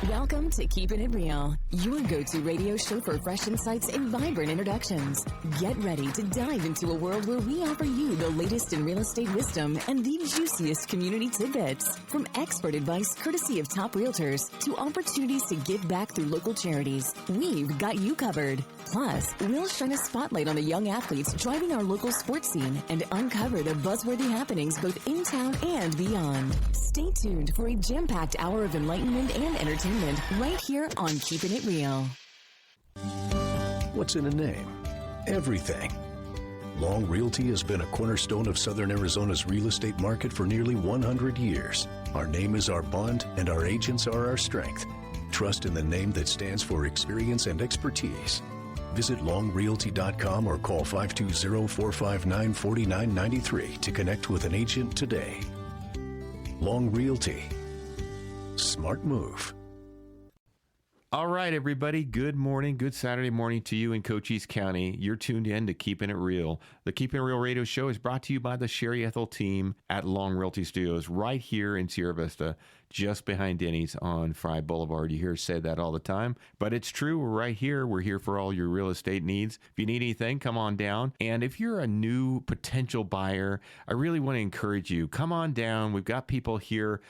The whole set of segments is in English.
Welcome to Keepin' It Real, your go-to radio show for fresh insights and vibrant introductions. Get ready to dive into a world where we offer you the latest in real estate wisdom and the juiciest community tidbits. From expert advice courtesy of top realtors to opportunities to give back through local charities, we've got you covered. Plus, we'll shine a spotlight on the young athletes driving our local sports scene and uncover the buzzworthy happenings both in town and beyond. Stay tuned for a jam-packed hour of enlightenment and entertainment right here on Keepin' It Real. What's in a name? Everything. Long Realty has been a cornerstone of Southern Arizona's real estate market for nearly 100 years. Our name is our bond, and our agents are our strength. Trust in the name that stands for experience and expertise. Visit longrealty.com or call 520-459-4993 to connect with an agent today. Long Realty. Smart move. All right, everybody. Good morning. Good Saturday morning to you in Cochise County. You're tuned in to Keepin' It Real. The Keepin' It Real radio show is brought to you by the Sherry Ethell Team at Long Realty Studios right here in Sierra Vista, just behind Denny's on Fry Boulevard. You hear us say that all the time, but it's true. We're right here. We're here for all your real estate needs. If you need anything, come on down. And if you're a new potential buyer, I really want to encourage you. Come on down. We've got people here.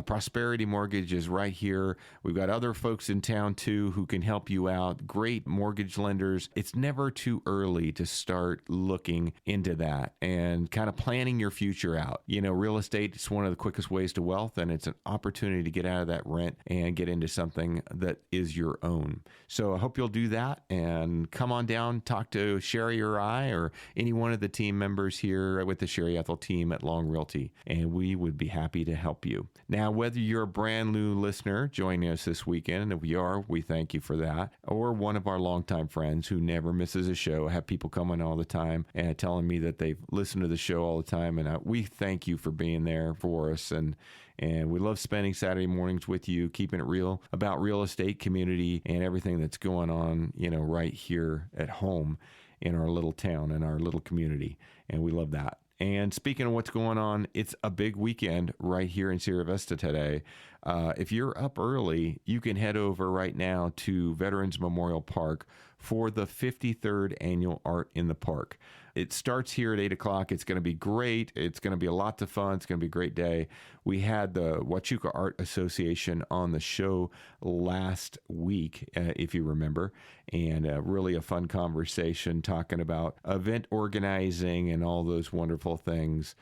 Prosperity Mortgage is right here. We've got other folks in town too who can help you out. Great mortgage lenders. It's never too early to start looking into that and kind of planning your future out. You know, real estate is one of the quickest ways to wealth, and it's an opportunity to get out of that rent and get into something that is your own. So I hope you'll do that and come on down, talk to Sherry or I or any one of the team members here with the Sherry Ethell Team at Long Realty, and we would be happy to help you. Now, whether you're a brand new listener joining us this weekend, and if you are, we thank you for that, or one of our longtime friends who never misses a show. I have people coming all the time and telling me that they've listened to the show all the time, and we thank you for being there for us, and we love spending Saturday mornings with you, keeping it real about real estate, community, and everything that's going on, you know, right here at home in our little town, in our little community, and we love that. And speaking of what's going on, it's a big weekend right here in Sierra Vista today. If you're up early, you can head over right now to Veterans Memorial Park for the 53rd Annual Art in the Park. It starts here at 8 o'clock. It's going to be great. It's going to be a lot of fun. It's going to be a great day. We had the Huachuca Art Association on the show last week, if you remember, and really a fun conversation talking about event organizing and all those wonderful things.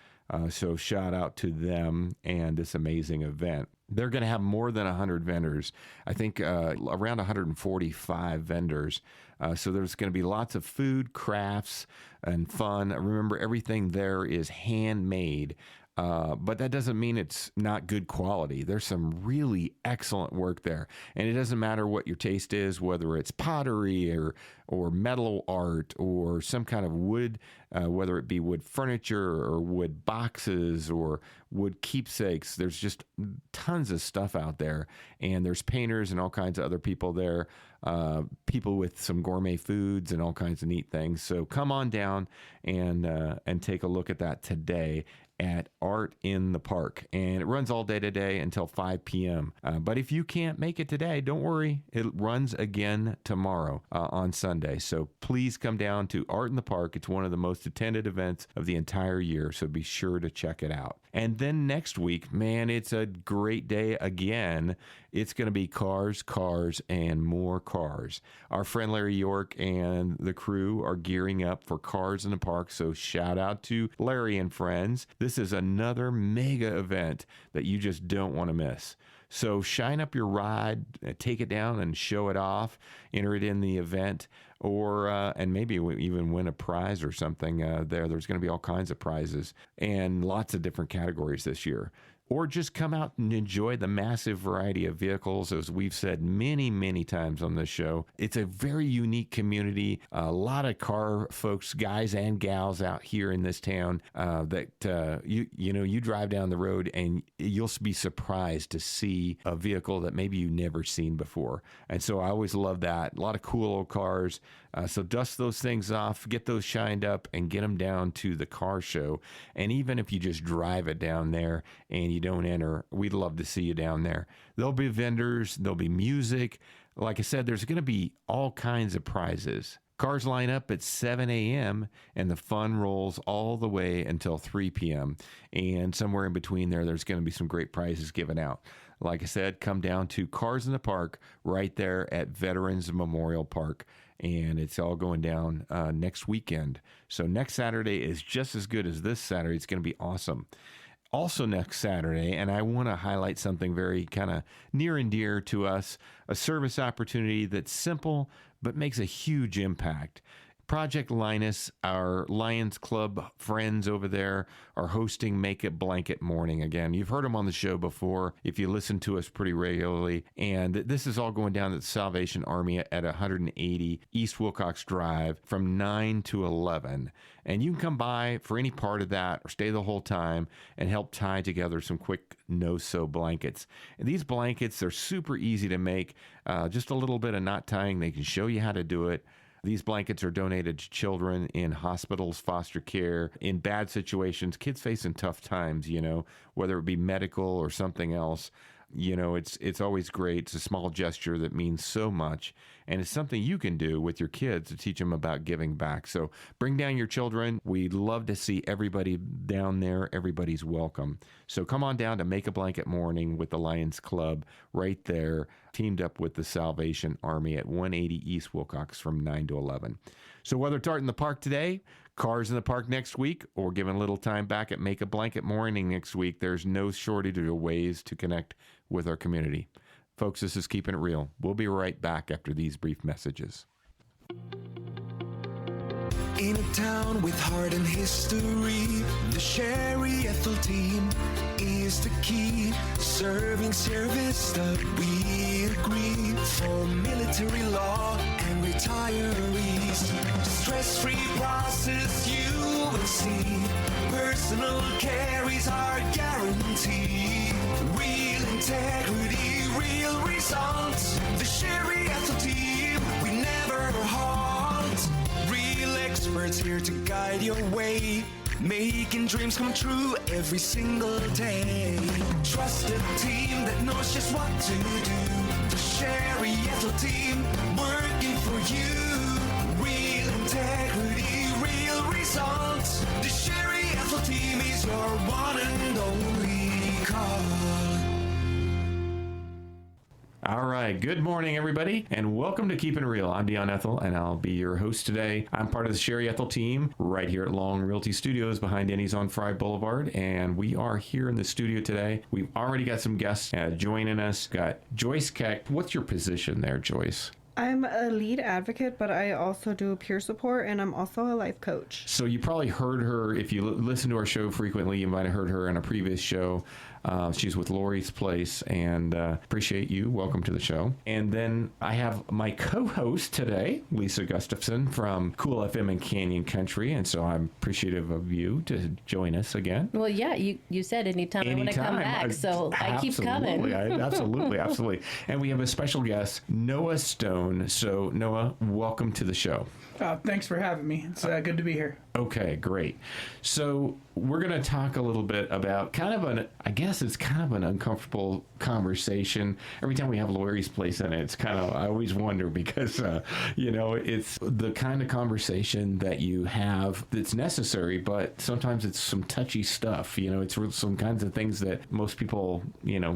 So shout out to them and this amazing event. They're going to have more than 100 vendors. I think around 145 vendors. So there's going to be lots of food, crafts, and fun. Remember, everything there is handmade. But that doesn't mean it's not good quality. There's some really excellent work there. And it doesn't matter what your taste is, whether it's pottery or metal art or some kind of wood, whether it be wood furniture or wood boxes or wood keepsakes. There's just tons of stuff out there. And there's painters and all kinds of other people there, people with some gourmet foods and all kinds of neat things. So come on down and take a look at that today at Art in the Park, and it runs all day today until 5 p.m. But if you can't make it today, don't worry. It runs again tomorrow on Sunday. So please come down to Art in the Park. It's one of the most attended events of the entire year, so be sure to check it out. And then next week, man, it's a great day again. It's going to be cars, and more cars. Our friend Larry York and the crew are gearing up for Cars in the Park, so shout out to Larry and friends. This is another mega event that you just don't want to miss. So shine up your ride, take it down and show it off, enter it in the event, or and maybe even win a prize or something there. There's going to be all kinds of prizes and lots of different categories this year. Or just come out and enjoy the massive variety of vehicles, as we've said many, many times on this show. It's a very unique community. A lot of car folks, guys and gals out here in this town that you drive down the road and you'll be surprised to see a vehicle that maybe you've never seen before. And so I always love that. A lot of cool old cars. So dust those things off, get those shined up, and get them down to the car show. And even if you just drive it down there and you don't enter. We'd love to see you down there. There'll be vendors, there'll be music. Like I said, there's going to be all kinds of prizes. Cars line up at 7 a.m. and the fun rolls all the way until 3 p.m. And somewhere in between there's going to be some great prizes given out. Like I said, come down to Cars in the Park right there at Veterans Memorial Park. And it's all going down next weekend. So next Saturday is just as good as this Saturday. It's going to be awesome. Also next Saturday, and I want to highlight something very kind of near and dear to us, a service opportunity that's simple but makes a huge impact. Project Linus, our Lions Club friends over there, are hosting Make a Blanket Morning again. You've heard them on the show before if you listen to us pretty regularly. And this is all going down at the Salvation Army at 180 East Wilcox Drive from 9 to 11. And you can come by for any part of that or stay the whole time and help tie together some quick no-sew blankets. And these blankets are super easy to make. Just a little bit of knot tying. They can show you how to do it. These blankets are donated to children in hospitals, foster care, in bad situations, kids facing tough times, whether it be medical or something else. It's always great. It's a small gesture that means so much. And it's something you can do with your kids to teach them about giving back. So bring down your children. We'd love to see everybody down there. Everybody's welcome. So come on down to Make a Blanket Morning with the Lions Club right there, teamed up with the Salvation Army at 180 East Wilcox from 9 to 11. So whether it's Art in the Park today, Cars in the Park next week, or giving a little time back at Make a Blanket Morning next week, there's no shortage of ways to connect with our community. Folks, this is Keeping It Real. We'll be right back after these brief messages. In a town with heart and history, the Sherry Ethell Team is the key. Serving service that we agree for military law and retirees. Stress-free process you will see. Personal care is our guarantee. Real integrity, real results. The Sherry Ethell Team, we never halt. Real experts here to guide your way, making dreams come true every single day. Trusted team that knows just what to do. The Sherry Ethell Team, working for you. Real integrity, real results. The Sherry Ethell Team is your one and only call. All right. Good morning, everybody, and welcome to Keepin' It Real. I'm Dion Ethell, and I'll be your host today. I'm part of the Sherry Ethell Team right here at Long Realty Studios behind Denny's on Fry Boulevard, and we are here in the studio today. We've already got some guests joining us. Got Joyce Keck. What's your position there, Joyce? I'm a lead advocate, but I also do peer support, and I'm also a life coach. So you probably heard her, if you listen to our show frequently, you might have heard her in a previous show. She's with Lori's Place, and appreciate you. Welcome to the show. And then I have my co-host today, Lisa Gustafson from Cool FM and Canyon Country, and so I'm appreciative of you to join us again. Well, yeah, you said anytime I want to come back, so I keep coming. Absolutely. And we have a special guest, Noah Stone. So, Noah, welcome to the show. Thanks for having me. It's good to be here. Okay, great. So we're going to talk a little bit about it's kind of an uncomfortable conversation. Every time we have Lori's Place in it, I always wonder because, it's the kind of conversation that you have that's necessary, but sometimes it's some touchy stuff. It's some kinds of things that most people,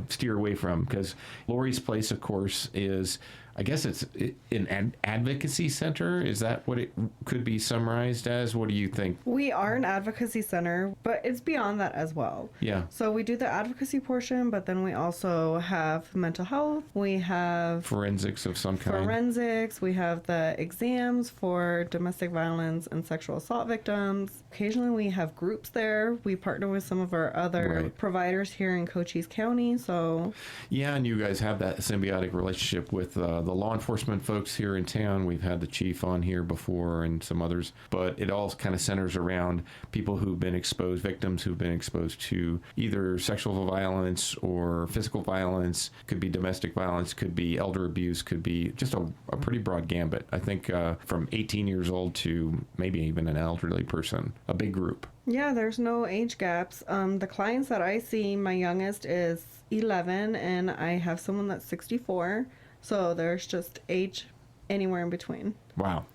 steer away from, because Lori's Place, of course, is, I guess it's an advocacy center. Is that what it could be summarized as? What do you think? We are an advocacy center, but it's beyond that as well. Yeah. So we do the advocacy portion, but then we also have mental health. We have forensics of some kind. We have the exams for domestic violence and sexual assault victims. Occasionally we have groups there. We partner with some of our other providers here in Cochise County. So yeah, and you guys have that symbiotic relationship with the the law enforcement folks here in town. We've had the chief on here before and some others, but it all kind of centers around people who've been exposed, victims who've been exposed to either sexual violence or physical violence, could be domestic violence, could be elder abuse, could be just a pretty broad gambit. I think from 18 years old to maybe even an elderly person, a big group. Yeah, there's no age gaps. The clients that I see, my youngest is 11 and I have someone that's 64. So there's just age anywhere in between. Wow.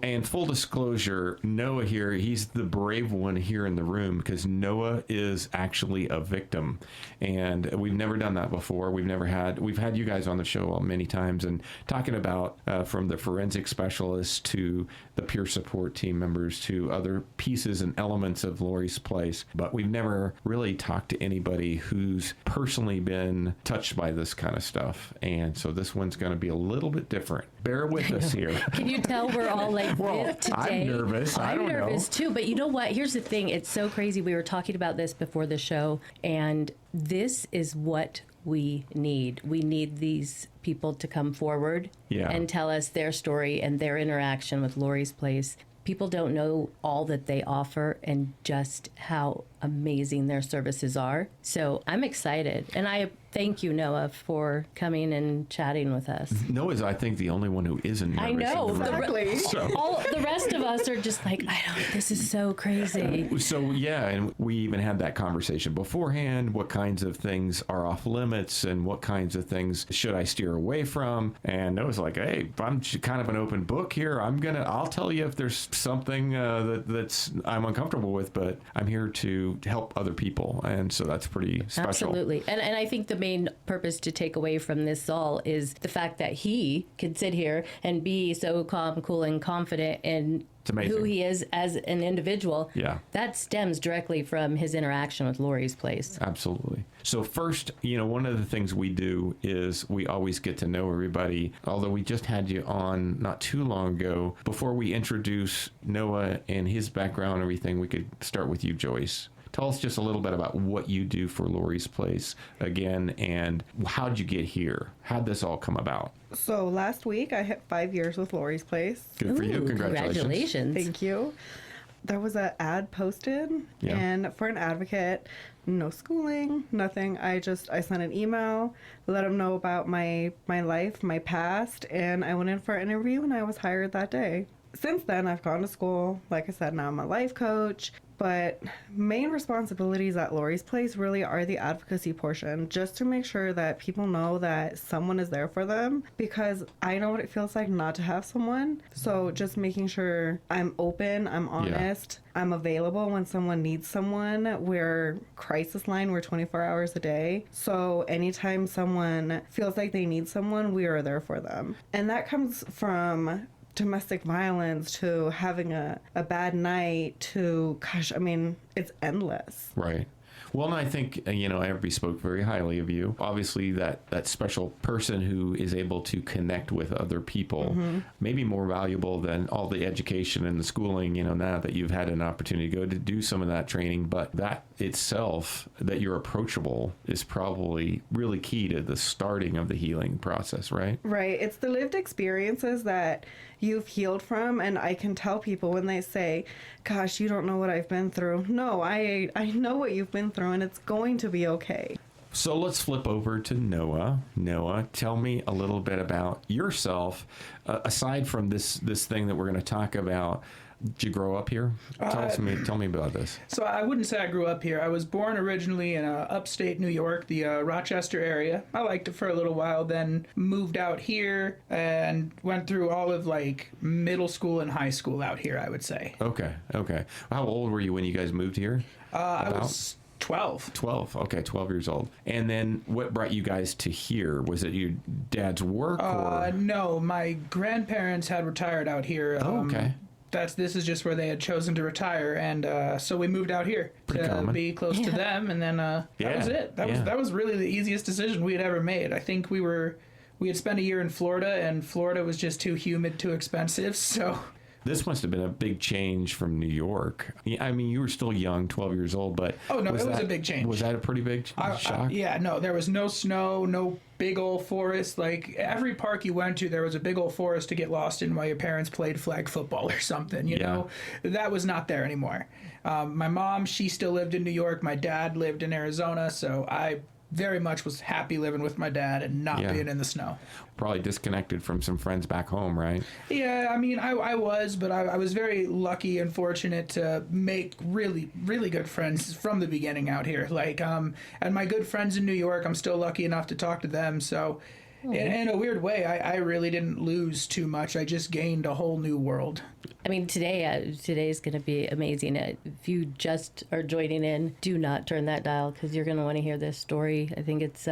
And full disclosure, Noah here, he's the brave one here in the room because Noah is actually a victim. And we've never done that before. We've had you guys on the show many times and talking about from the forensic specialists to the peer support team members to other pieces and elements of Lori's Place. But we've never really talked to anybody who's personally been touched by this kind of stuff. And so this one's going to be a little bit different. Bear with us here. Can you tell we're all like this today? I'm nervous. I'm nervous too, but you know what? Here's the thing. It's so crazy. We were talking about this before the show, and this is what we need. We need these people to come forward and tell us their story and their interaction with Lori's Place. People don't know all that they offer and just how amazing their services are. So I'm excited. And I thank you, Noah, for coming and chatting with us. Noah's, I think, the only one who isn't nervous. I know. Exactly. All the rest of us are just like, this is so crazy. So, yeah, and we even had that conversation beforehand. What kinds of things are off limits and what kinds of things should I steer away from? And Noah's like, hey, I'm kind of an open book here. I'll tell you if there's something that's I'm uncomfortable with, but I'm here to help other people. And so that's pretty special. Absolutely. And I think the main purpose to take away from this all is the fact that he can sit here and be so calm, cool, and confident in who he is as an individual. Yeah. That stems directly from his interaction with Lori's Place. Absolutely. So first, one of the things we do is we always get to know everybody. Although we just had you on not too long ago, before we introduce Noah and his background and everything, we could start with you, Joyce. Tell us just a little bit about what you do for Lori's Place again, and how'd you get here? How'd this all come about? So last week I hit 5 years with Lori's Place. Good for you. Congratulations. Thank you. There was an ad posted, and for an advocate, no schooling, nothing. I sent an email, let them know about my life, my past, and I went in for an interview and I was hired that day. Since then, I've gone to school. Like I said, now I'm a life coach. But main responsibilities at Lori's Place really are the advocacy portion, just to make sure that people know that someone is there for them, because I know what it feels like not to have someone. So just making sure I'm open, I'm honest, I'm available when someone needs someone. We're crisis line, we're 24 hours a day. So anytime someone feels like they need someone, we are there for them. And that comes from domestic violence to having a bad night to, it's endless. Right. Well, and I think, everybody spoke very highly of you. Obviously, that special person who is able to connect with other people, maybe more valuable than all the education and the schooling, now that you've had an opportunity to go to do some of that training. But that itself, that you're approachable, is probably really key to the starting of the healing process, right? Right. It's the lived experiences that you've healed from. And I can tell people when they say, gosh, you don't know what I've been through. No, I know what you've been through, and it's going to be okay. So let's flip over to Noah. Noah, tell me a little bit about yourself. Aside from this thing that we're going to talk about, did you grow up here? Tell me about this. So I wouldn't say I grew up here. I was born originally in upstate New York, the Rochester area. I liked it for a little while, then moved out here and went through all of middle school and high school out here, I would say. Okay. How old were you when you guys moved here? I was 12. 12. Okay, 12 years old. And then what brought you guys to here? Was it your dad's work? Or? No, my grandparents had retired out here. Okay. This is just where they had chosen to retire, and so we moved out here to be close to them, and then that was it. That was really the easiest decision we had ever made. I think we had spent a year in Florida, and Florida was just too humid, too expensive, so This must have been a big change from New York. I mean, you were still young, 12 years old, but... Oh, no, it was a big change. Was that a pretty big shock? Yeah, no, there was no snow, no big old forest. Like, every park you went to, there was a big old forest to get lost in while your parents played flag football or something, you know? That was not there anymore. My mom, she still lived in New York. My dad lived in Arizona, so I very much was happy living with my dad and not being in the snow. Probably disconnected from some friends back home, right? Yeah, I mean, I was, but I was very lucky and fortunate to make really, really good friends from the beginning out here. Like, and my good friends in New York, I'm still lucky enough to talk to them. So, in a weird way, I really didn't lose too much. I just gained a whole new world. I mean, today is going to be amazing. If you just are joining in, do not turn that dial because you're going to want to hear this story. I think it's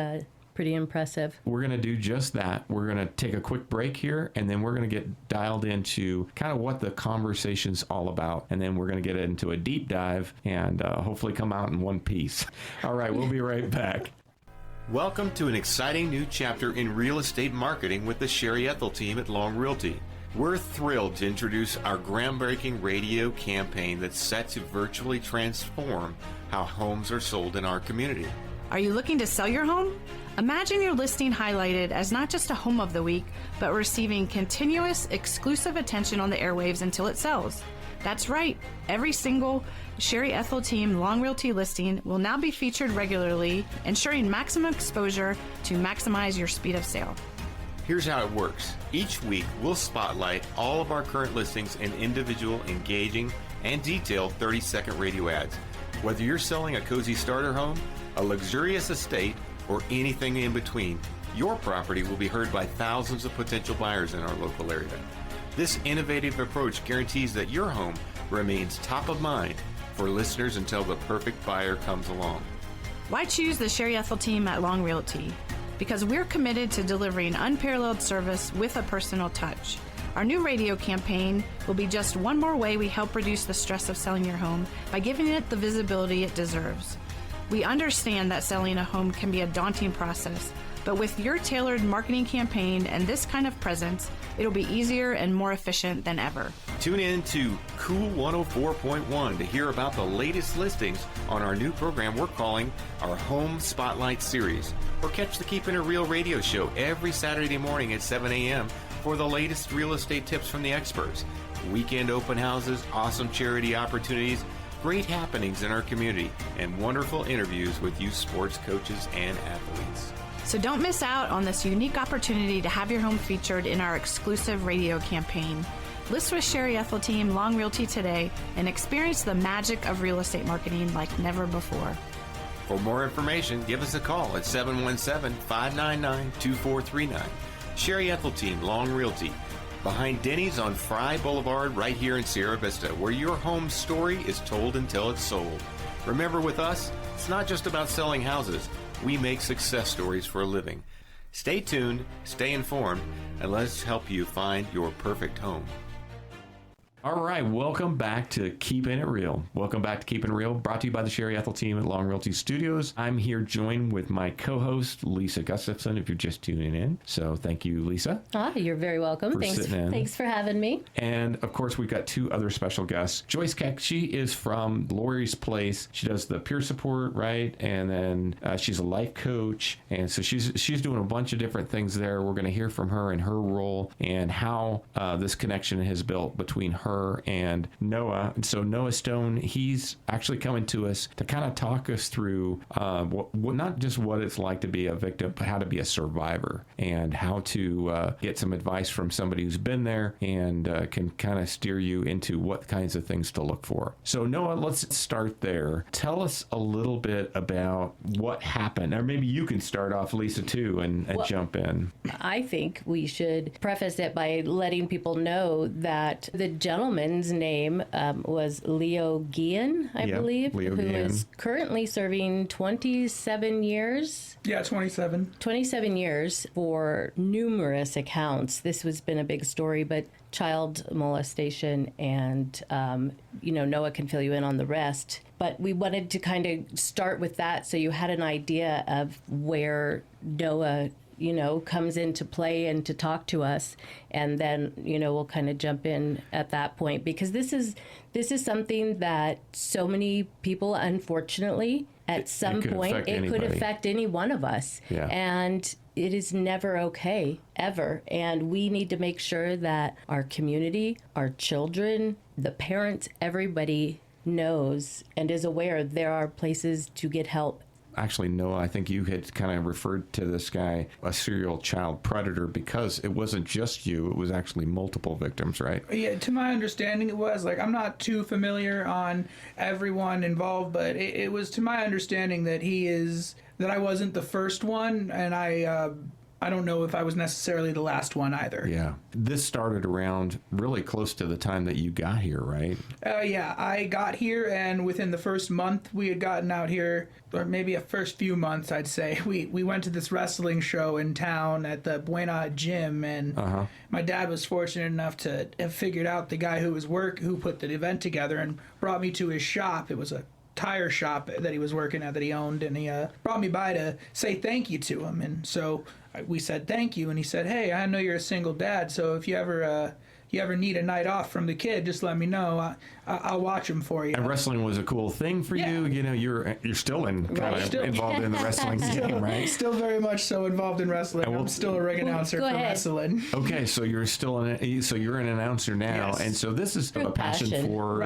pretty impressive. We're going to do just that. We're going to take a quick break here, and then we're going to get dialed into kind of what the conversation's all about. And then we're going to get into a deep dive and hopefully come out in one piece. All right, we'll be right back. Welcome to an exciting new chapter in real estate marketing with the Sherry Ethell Team at Long Realty. We're thrilled to introduce our groundbreaking radio campaign that's set to virtually transform how homes are sold in our community. Are you looking to sell your home? Imagine your listing highlighted as not just a home of the week, but receiving continuous, exclusive attention on the airwaves until it sells. That's right. Every single Sherry Ethell Team Long Realty listing will now be featured regularly, ensuring maximum exposure to maximize your speed of sale. Here's how it works. Each week, we'll spotlight all of our current listings in individual, engaging, and detailed 30-second radio ads. Whether you're selling a cozy starter home, a luxurious estate, or anything in between, your property will be heard by thousands of potential buyers in our local area. This innovative approach guarantees that your home remains top of mind for listeners until the perfect buyer comes along. Why choose the Sherry Ethell Team at Long Realty? Because we're committed to delivering unparalleled service with a personal touch. Our new radio campaign will be just one more way we help reduce the stress of selling your home by giving it the visibility it deserves. We understand that selling a home can be a daunting process, but with your tailored marketing campaign and this kind of presence, it'll be easier and more efficient than ever. Tune in to Cool 104.1 to hear about the latest listings on our new program we're calling our Home Spotlight Series. Or catch the Keepin' It Real radio show every Saturday morning at 7 a.m. for the latest real estate tips from the experts. Weekend open houses, awesome charity opportunities, great happenings in our community, and wonderful interviews with youth sports coaches and athletes. So don't miss out on this unique opportunity to have your home featured in our exclusive radio campaign. List with Sherry Ethell Team Long Realty today and experience the magic of real estate marketing like never before. For more information, give us a call at 717-599-2439. Sherry Ethell Team Long Realty, behind Denny's on Fry Boulevard right here in Sierra Vista, where your home story is told until it's sold. Remember, with us, it's not just about selling houses. We make success stories for a living. Stay tuned, stay informed, and let's help you find your perfect home. All right, welcome back to Keepin' It Real. Welcome back to Keepin' It Real, brought to you by the Sherry Ethell Team at Long Realty Studios. I'm here joined with my co-host, Lisa Gustafson, if you're just tuning in. So thank you, Lisa. You're very welcome. Thanks for having me. And, of course, we've got two other special guests. Joyce Keck, she is from Lori's Place. She does the peer support, right? And then she's a life coach. And so she's doing a bunch of different things there. We're going to hear from her and her role and how this connection has built between her and Noah. And so Noah Stone, he's actually coming to us to kind of talk us through not just what it's like to be a victim, but how to be a survivor and how to get some advice from somebody who's been there and can kind of steer you into what kinds of things to look for. So Noah, let's start there. Tell us a little bit about what happened, or maybe you can start off, Lisa, too, and jump in. I think we should preface it by letting people know that the gentleman's name was Leo Guillen, I believe, Leo who Guillen. is currently serving 27 years. Yeah, 27. 27 years for numerous accounts. This has been a big story, but child molestation and, Noah can fill you in on the rest. But we wanted to kind of start with that so you had an idea of where Noah comes into play and to talk to us, and then we'll kind of jump in at that point, because this is something that so many people, unfortunately, at some point it could affect any one of us. Yeah. And it is never okay, ever. And we need to make sure that our community, our children, the parents, everybody knows and is aware there are places to get help. Actually, Noah, I think you had kind of referred to this guy, a serial child predator, because it wasn't just you, it was actually multiple victims, right? Yeah, to my understanding it was. Like, I'm not too familiar on everyone involved, but it was to my understanding that I wasn't the first one, and I don't know if I was necessarily the last one either. Yeah. This started around really close to the time that you got here, right? Yeah, I got here, and within the first month we had gotten out here, or maybe a first few months, I'd say, we went to this wrestling show in town at the Buena Gym, and my dad was fortunate enough to have figured out the guy who put the event together and brought me to his shop. It was a tire shop that he was working at that he owned, and he brought me by to say thank you to him. And so we said thank you, and he said, "Hey, I know you're a single dad, so if you ever need a night off from the kid, just let me know. I'll watch him for you." And wrestling was a cool thing for you. You're still involved in the wrestling game, right? Still very much so involved in wrestling. I'm still a ring announcer for wrestling. Okay, so you're you're an announcer now, and so this is a passion for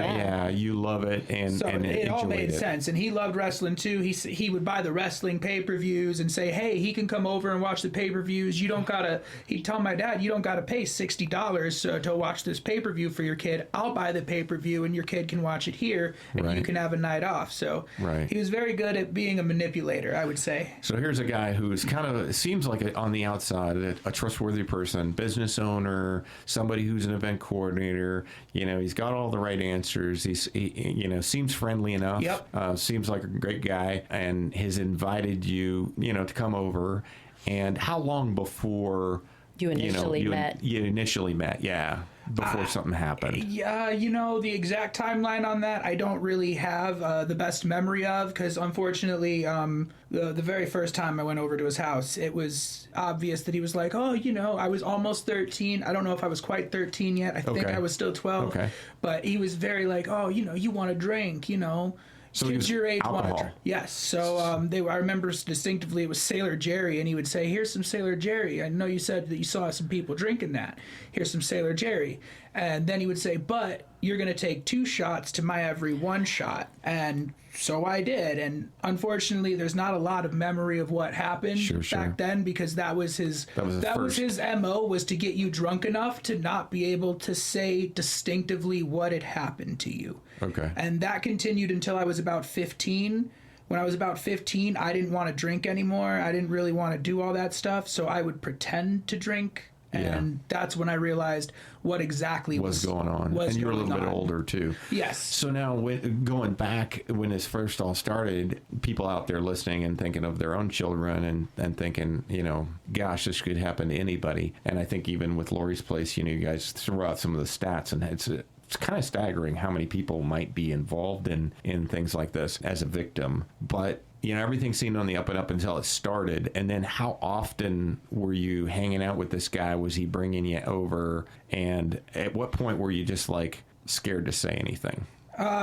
you love it, and it all made sense. And he loved wrestling too. He would buy the wrestling pay-per-views and say, "Hey, he can come over and watch the pay-per-views. You don't gotta." He'd tell my dad, "You don't gotta pay $60 to watch this pay-per-view for your kid. I'll buy the pay-per-view and your kid can watch it here, and you can have a night off." So he was very good at being a manipulator, I would say. So here's a guy who's seems like on the outside a trustworthy person, business owner, somebody who's an event coordinator. He's got all the right answers. He seems friendly enough. Yep. Seems like a great guy, and has invited you, to come over. And how long before you initially met? You initially met, before something happened. Yeah, the exact timeline on that I don't really have the best memory of, because unfortunately the very first time I went over to his house, it was obvious that he was like, I was almost 13. I don't know if I was quite 13 yet. I think I was still 12. Okay. But he was very like, you want to drink, So kids your age want to alcohol. drink. Yes. So I remember distinctively it was Sailor Jerry, and he would say, "Here's some Sailor Jerry. I know you said that you saw some people drinking that. Here's some Sailor Jerry." And then he would say, "But you're going to take 2 shots to my every 1 shot." And so I did. And unfortunately, there's not a lot of memory of what happened back then, because that was his MO, was to get you drunk enough to not be able to say distinctively what had happened to you. Okay. And that continued until I was about 15. When I was about 15, I didn't want to drink anymore. I didn't really want to do all that stuff, so I would pretend to drink. And that's when I realized what exactly was going on. And you were a little bit older, too. Yes. So now, going back, when this first all started, people out there listening and thinking of their own children and thinking, gosh, this could happen to anybody. And I think even with Lori's Place, you guys threw out some of the stats, and it's kind of staggering how many people might be involved in things like this as a victim. But everything seemed on the up and up until it started. And then how often were you hanging out with this guy? Was he bringing you over? And at what point were you just scared to say anything?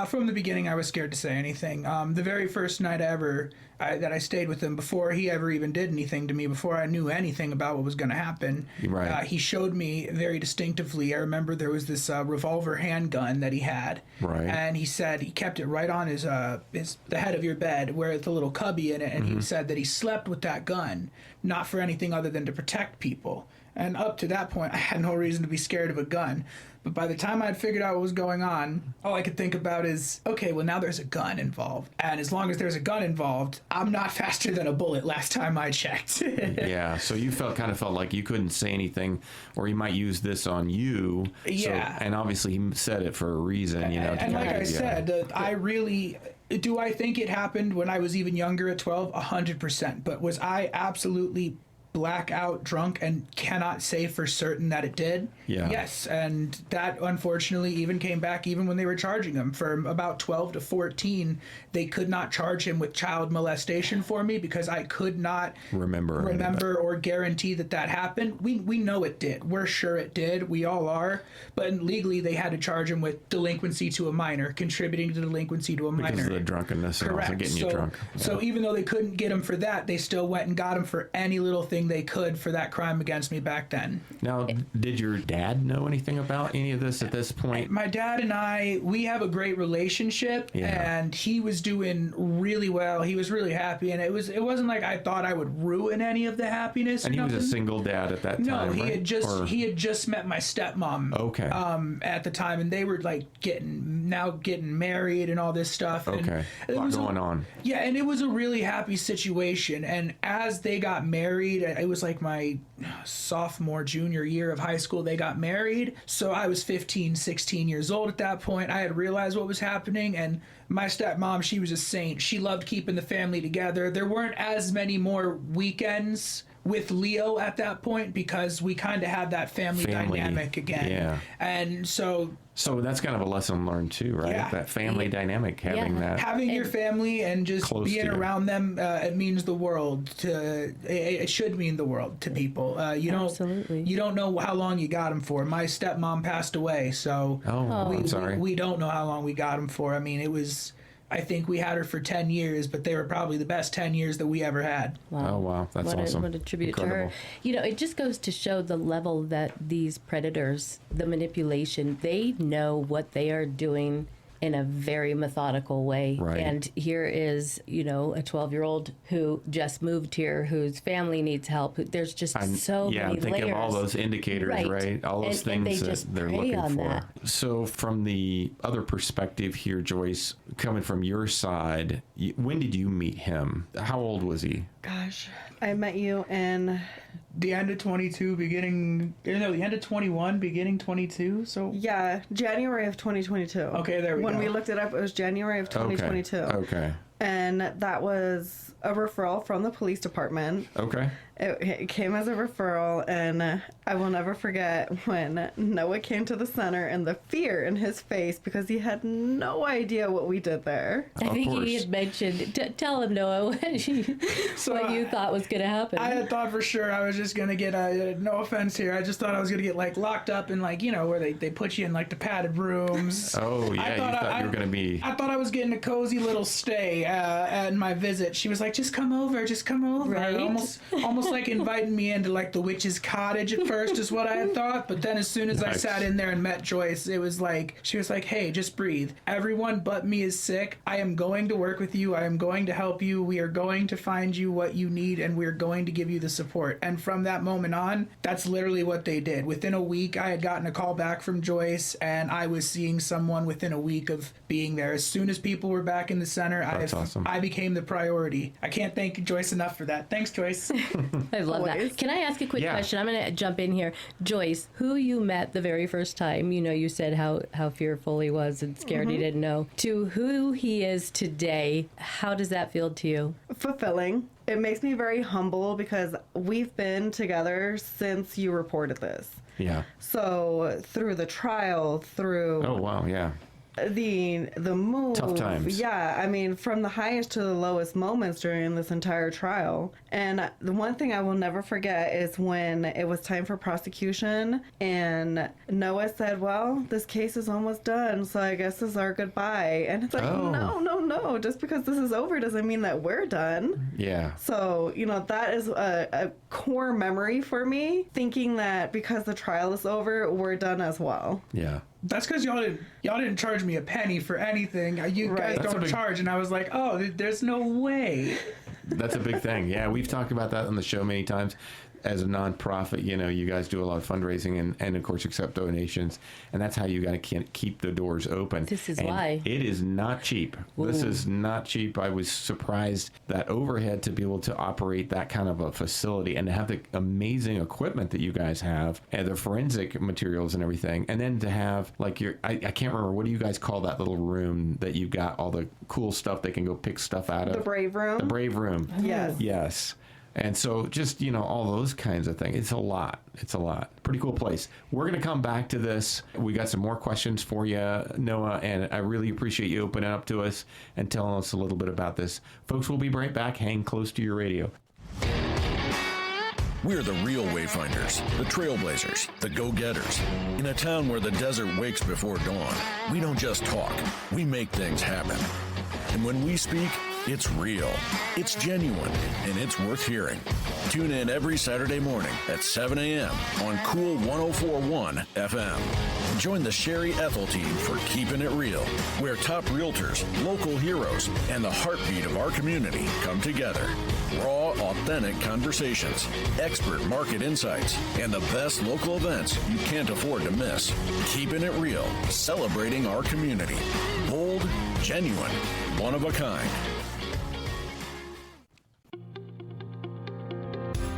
From the beginning, I was scared to say anything. The very first night that I stayed with him, before he ever even did anything to me, before I knew anything about what was going to happen, he showed me very distinctively. I remember there was this revolver handgun that he had, and he said he kept it right on the head of your bed, where it's a little cubby in it, and he said that he slept with that gun, not for anything other than to protect people. And up to that point, I had no reason to be scared of a gun. But by the time I'd figured out what was going on, all I could think about is, okay, well, now there's a gun involved. And as long as there's a gun involved, I'm not faster than a bullet last time I checked. Yeah, so you kind of felt like you couldn't say anything, or he might use this on you. Yeah. So, and obviously he said it for a reason, And like I said, do I think it happened when I was even younger at 12? 100%. But was I absolutely blackout drunk and cannot say for certain that it did. Yeah. Yes, and that unfortunately even came back even when they were charging him. For about 12 to 14, they could not charge him with child molestation for me because I could not remember or guarantee that happened. We know it did. We're sure it did. We all are. But legally, they had to charge him with delinquency to a minor, contributing to delinquency to a minor. Because of the drunkenness and also getting you drunk. Yeah. So even though they couldn't get him for that, they still went and got him for any little thing they could for that crime against me back then. Now, did your dad know anything about any of this at this point? My dad and I, we have a great relationship, and he was doing really well. He was really happy, and it wasn't like I thought I would ruin any of the happiness. And he was a single dad at that time, No, he right? he had just met my stepmom. Okay. At the time, and they were like getting married and all this stuff. Okay. And a lot going on. Yeah, and it was a really happy situation. And as they got married, it was like my sophomore, junior year of high school, they got married. So I was 15, 16 years old at that point. I had realized what was happening, and my stepmom, she was a saint. She loved keeping the family together. There weren't as many more weekends with Leo at that point because we kind of had that family dynamic again. Yeah. And so that's kind of a lesson learned too, right? Yeah. That family dynamic, having that. Having your family and just being around them, it means the world to, it should mean the world to people. You don't know how long you got them for. My stepmom passed away, so I'm sorry. We don't know how long we got them for. I mean, I think we had her for 10 years, but they were probably the best 10 years that we ever had. Wow. Oh, wow. That's awesome. What a tribute to her. You know, it just goes to show the level that these predators, the manipulation, they know what they are doing in a very methodical way. Right. And here is, a 12-year-old who just moved here, whose family needs help. There's just so many layers. Yeah, think of all those indicators, right? All those things that they're looking for. That. So from the other perspective here, Joyce, coming from your side, when did you meet him? How old was he? Gosh, I met you in the end of 22, the end of 21, beginning 22. So yeah, January of 2022. Okay, there we go. When we looked it up, it was January of 2022. Okay. And that was a referral from the police department. Okay. It came as a referral, and I will never forget when Noah came to the center and the fear in his face because he had no idea what we did there. I think he had mentioned, tell him, Noah, what you thought was going to happen. I had thought for sure I was just going to get, no offense here, I just thought I was going to get like locked up in like, where they put you in like the padded rooms. Oh, yeah, you thought you were going to be... I thought I was getting a cozy little stay at my visit. She was like, just come over. Right? Almost like inviting me into like the witch's cottage at first is what I had thought, but then as soon as I sat in there and met Joyce, it was like, she was like, hey, just breathe. Everyone but me is sick. I am going to work with you. I am going to help you. We are going to find you what you need, and we're going to give you the support. And from that moment on, that's literally what they did. Within a week, I had gotten a call back from Joyce, and I was seeing someone within a week of being there. As soon as people were back in the center, awesome. I became the priority. I can't thank Joyce enough for that. Thanks, Joyce. I love that. Can I ask a quick question? I'm going to jump in here. Joyce, who you met the very first time, you said how fearful he was and scared he didn't know, to who he is today, how does that feel to you? Fulfilling. It makes me very humble because we've been together since you reported this. Yeah. So through the trial, through... Oh, wow, yeah. The move. Tough times. Yeah, I mean, from the highest to the lowest moments during this entire trial. And the one thing I will never forget is when it was time for prosecution and Noah said, well, this case is almost done, so I guess this is our goodbye. And it's like, no. Just because this is over doesn't mean that we're done. Yeah. So, that is a core memory for me, thinking that because the trial is over, we're done as well. Yeah. That's because y'all didn't charge me a penny for anything. You guys don't charge, and I was like, oh, there's no way. That's a big thing. Yeah, we've talked about that on the show many times. As a nonprofit, you guys do a lot of fundraising and of course accept donations, and that's how you got to keep the doors open. This is why it is not cheap. Ooh. This is not cheap. I was surprised that overhead to be able to operate that kind of a facility and to have the amazing equipment that you guys have and the forensic materials and everything, and then to have like I can't remember, what do you guys call that little room that you've got all the cool stuff they can go pick stuff out of? The Brave Room. The Brave Room. Yes. Yes. And so just, all those kinds of things. It's a lot. Pretty cool place. We're going to come back to this. We got some more questions for you, Noah, and I really appreciate you opening up to us and telling us a little bit about this. Folks, we'll be right back. Hang close to your radio. We're the real wayfinders, the trailblazers, the go-getters. In a town where the desert wakes before dawn, we don't just talk, we make things happen. And when we speak, it's real, it's genuine, and it's worth hearing. Tune in every Saturday morning at 7 a.m. on Cool 104.1 FM. Join the Sherry Ethell Team for Keepin' It Real, where top realtors, local heroes, and the heartbeat of our community come together. Raw, authentic conversations, expert market insights, and the best local events you can't afford to miss. Keepin' It Real, celebrating our community. Bold, genuine, one of a kind.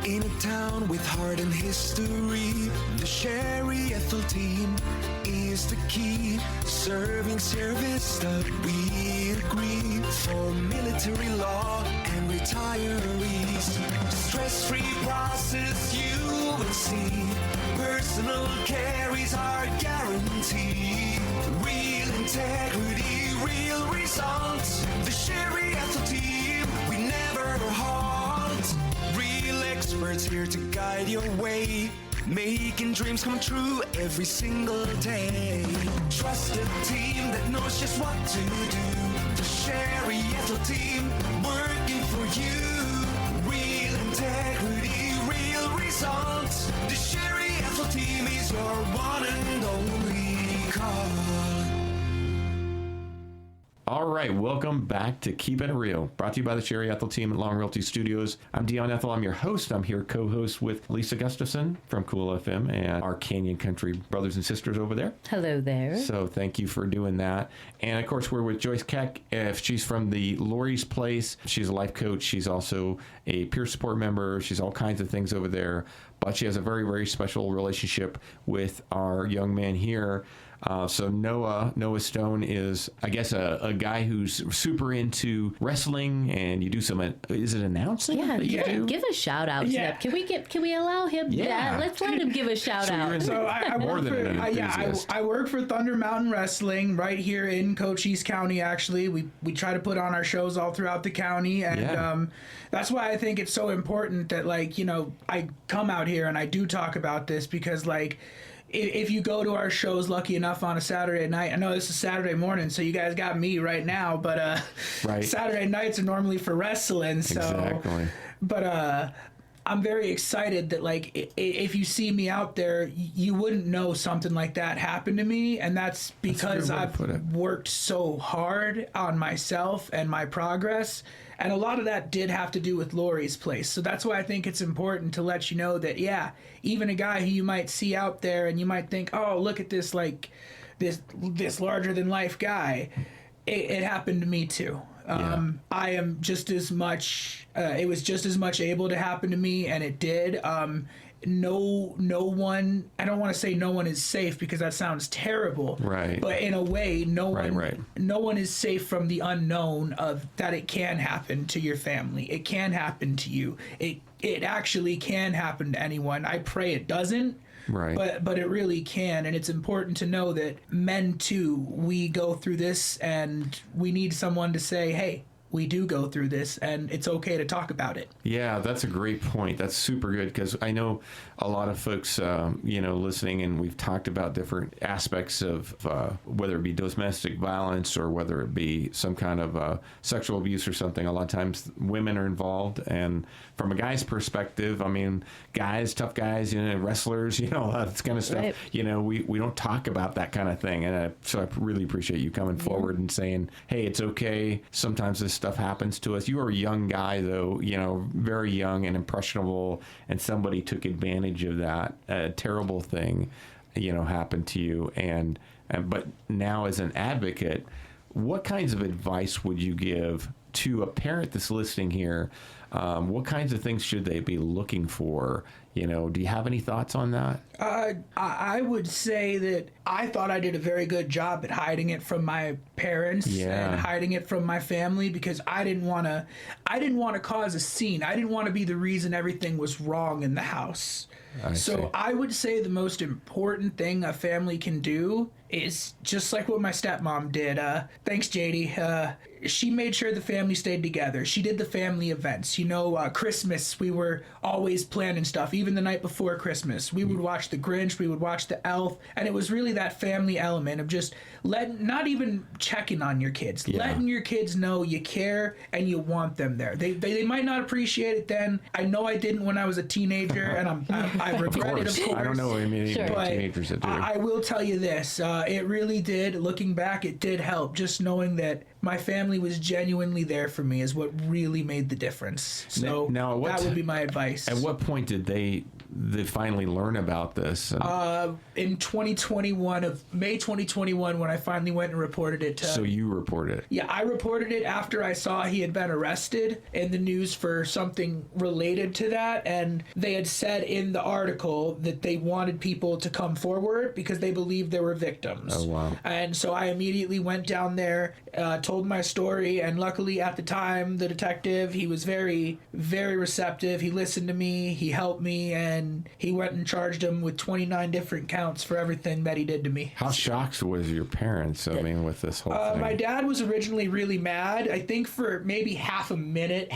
In a town with heart and history, the Sherry Ethell Team is the key. Serving service that we agree. For military law and retirees. Stress-free process you will see. Personal care is our guarantee. Real integrity, real results. The Sherry Ethell Team, we never halt. Real experts here to guide your way, making dreams come true every single day. Trusted team that knows just what to do. The Sherry Ethell Team, working for you. Real integrity, real results. The Sherry Ethell Team is your one and only call. All right, welcome back to Keepin' It Real, brought to you by the Sherry Ethell Team at Long Realty Studios. I'm Dion Ethell. I'm your host. I'm here co-host with Lisa Gustafson from Cool FM and our Canyon Country brothers and sisters over there. Hello there. So thank you for doing that. And of course, we're with Joyce Keck. She's from the Lori's Place. She's a life coach. She's also a peer support member. She's all kinds of things over there. But she has a very, very special relationship with our young man here. So Noah Stone is, I guess, a guy who's super into wrestling, and you do some, is it announcing? Yeah, give a shout out. Yeah. Can we allow him? Yeah. Let's let him give a shout out. So I work for Thunder Mountain Wrestling right here in Cochise County. Actually, we try to put on our shows all throughout the county, and that's why I think it's so important that I come out here and I do talk about this, because if you go to our shows, lucky enough on a Saturday night, I know this is Saturday morning, so you guys got me right now, but right. Saturday nights are normally for wrestling. So, exactly. But I'm very excited that if you see me out there, you wouldn't know something like that happened to me, and that's because I've worked so hard on myself and my progress. And a lot of that did have to do with Lori's Place. So that's why I think it's important to let you know that, even a guy who you might see out there and you might think, oh, look at this, this larger than life guy. It happened to me too. I am just as much, it was just as much able to happen to me, and it did. No one, I don't want to say no one is safe, because that sounds terrible. Right. But in a way, no one is safe from the unknown of that it can happen to your family. It can happen to you. It actually can happen to anyone. I pray it doesn't. Right. But it really can, and it's important to know that men too, we go through this, and we need someone to say, hey, we do go through this, and it's okay to talk about it. Yeah, that's a great point. That's super good, because I know a lot of folks, listening, and we've talked about different aspects of whether it be domestic violence or whether it be some kind of sexual abuse or something. A lot of times women are involved, and from a guy's perspective, tough guys, wrestlers, that kind of stuff. Right. We don't talk about that kind of thing, and so I really appreciate you coming forward and saying, hey, it's okay. Sometimes this stuff happens to us. You are a young guy, though, very young and impressionable, and somebody took advantage of that. A terrible thing, happened to you. But now, as an advocate, what kinds of advice would you give to a parent that's listening here What kinds of things should they be looking for? You know, do you have any thoughts on that? I would say that I thought I did a very good job at hiding it from my parents and hiding it from my family, because I didn't want to cause a scene. I didn't want to be the reason everything was wrong in the house. I would say the most important thing a family can do is just like what my stepmom did. Thanks, JD. She made sure the family stayed together. She did the family events. You know, Christmas, we were always planning stuff. Even the night before Christmas, we would watch The Grinch, we would watch The Elf, and it was really that family element of just not even checking on your kids, letting your kids know you care and you want them there. They might not appreciate it then. I know I didn't when I was a teenager, and I regret it, of course. I don't know any teenagers that do. I will tell you this. It really did, looking back, it did help. Just knowing that my family was genuinely there for me is what really made the difference. So now, that would be my advice. At what point did they finally learn about this? In 2021, May 2021, when I finally went and reported it to... So you reported it? Yeah, I reported it after I saw he had been arrested in the news for something related to that, and they had said in the article that they wanted people to come forward because they believed there were victims. Oh, wow. And so I immediately went down there, told my story, and luckily at the time, the detective, he was very, very receptive. He listened to me, he helped me, and he went and charged him with 29 different counts for everything that he did to me. How shocked was your parents, I mean, with this whole thing? My dad was originally really mad. I think for maybe half a minute,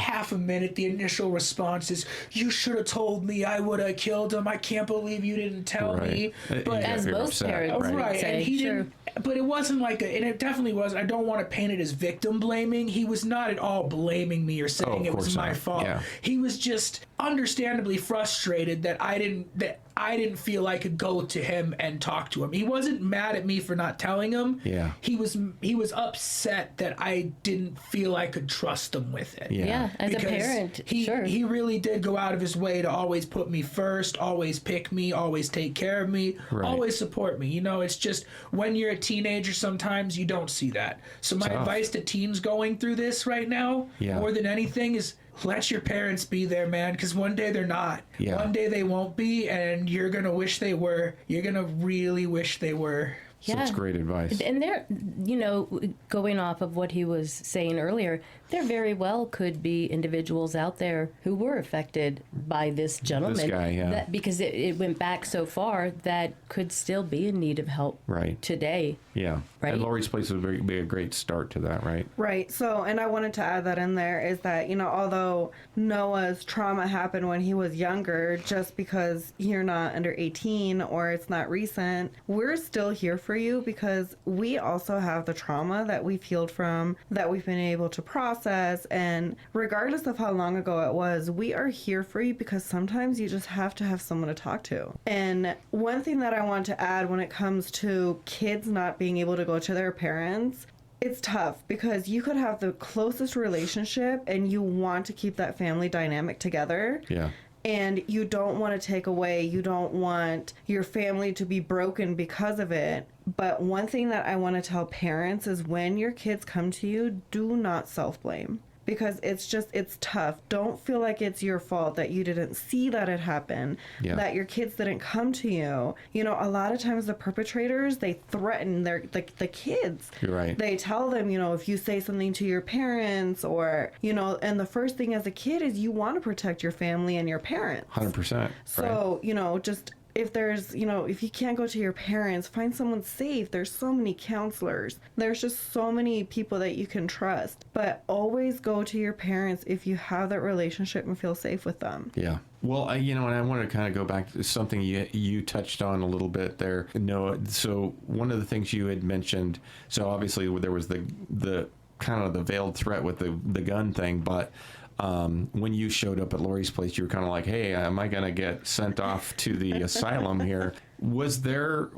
the initial response is, "You should have told me, I would have killed him. I can't believe you didn't tell me." But as most parents, right? And he didn't. But it wasn't like and it definitely was. I don't want to paint it as victim blaming. He was not at all blaming me or saying it was my fault. Yeah. He was just understandably frustrated that I didn't feel I could go to him and talk to him. He wasn't mad at me for not telling him. Yeah. He was upset that I didn't feel I could trust him with it. Yeah, as a parent, he really did go out of his way to always put me first, always pick me, always take care of me, always support me. You know, it's just when you're a teenager, sometimes you don't see that. So my advice to teens going through this right now, more than anything, is let your parents be there, man, because one day they're not. Yeah. One day they won't be, and you're going to wish they were. You're going to really wish they were. So that's great advice. And there, you know, going off of what he was saying earlier, there very well could be individuals out there who were affected by this gentleman. This guy, because it went back so far that could still be in need of help today. Yeah. Right. And Lori's Place would be a great start to that, right? Right. So, and I wanted to add that in there is that, you know, although Noah's trauma happened when he was younger, just because you're not under 18 or it's not recent, we're still here for you because we also have the trauma that we've healed from, that we've been able to process. And regardless of how long ago it was, we are here for you because sometimes you just have to have someone to talk to. And one thing that I want to add when it comes to kids not being able to go to their parents, it's tough because you could have the closest relationship and you want to keep that family dynamic together. Yeah. And you don't want to take away, you don't want your family to be broken because of it. But one thing that I want to tell parents is when your kids come to you, do not self-blame. Because it's tough. Don't feel like it's your fault that you didn't see that it happened, that your kids didn't come to you. You know, a lot of times the perpetrators, they threaten the kids. You're right. They tell them, you know, if you say something to your parents or, you know, and the first thing as a kid is you want to protect your family and your parents. 100%. So, you know, just... if there's, you know, if you can't go to your parents, find someone safe. There's so many counselors. There's just so many people that you can trust. But always go to your parents if you have that relationship and feel safe with them. Yeah. Well, you know, and I want to kind of go back to something you touched on a little bit there, Noah. So one of the things you had mentioned, so obviously there was the kind of the veiled threat with the gun thing, but when you showed up at Lori's Place, you were kind of like, hey, am I going to get sent off to the asylum here? Was there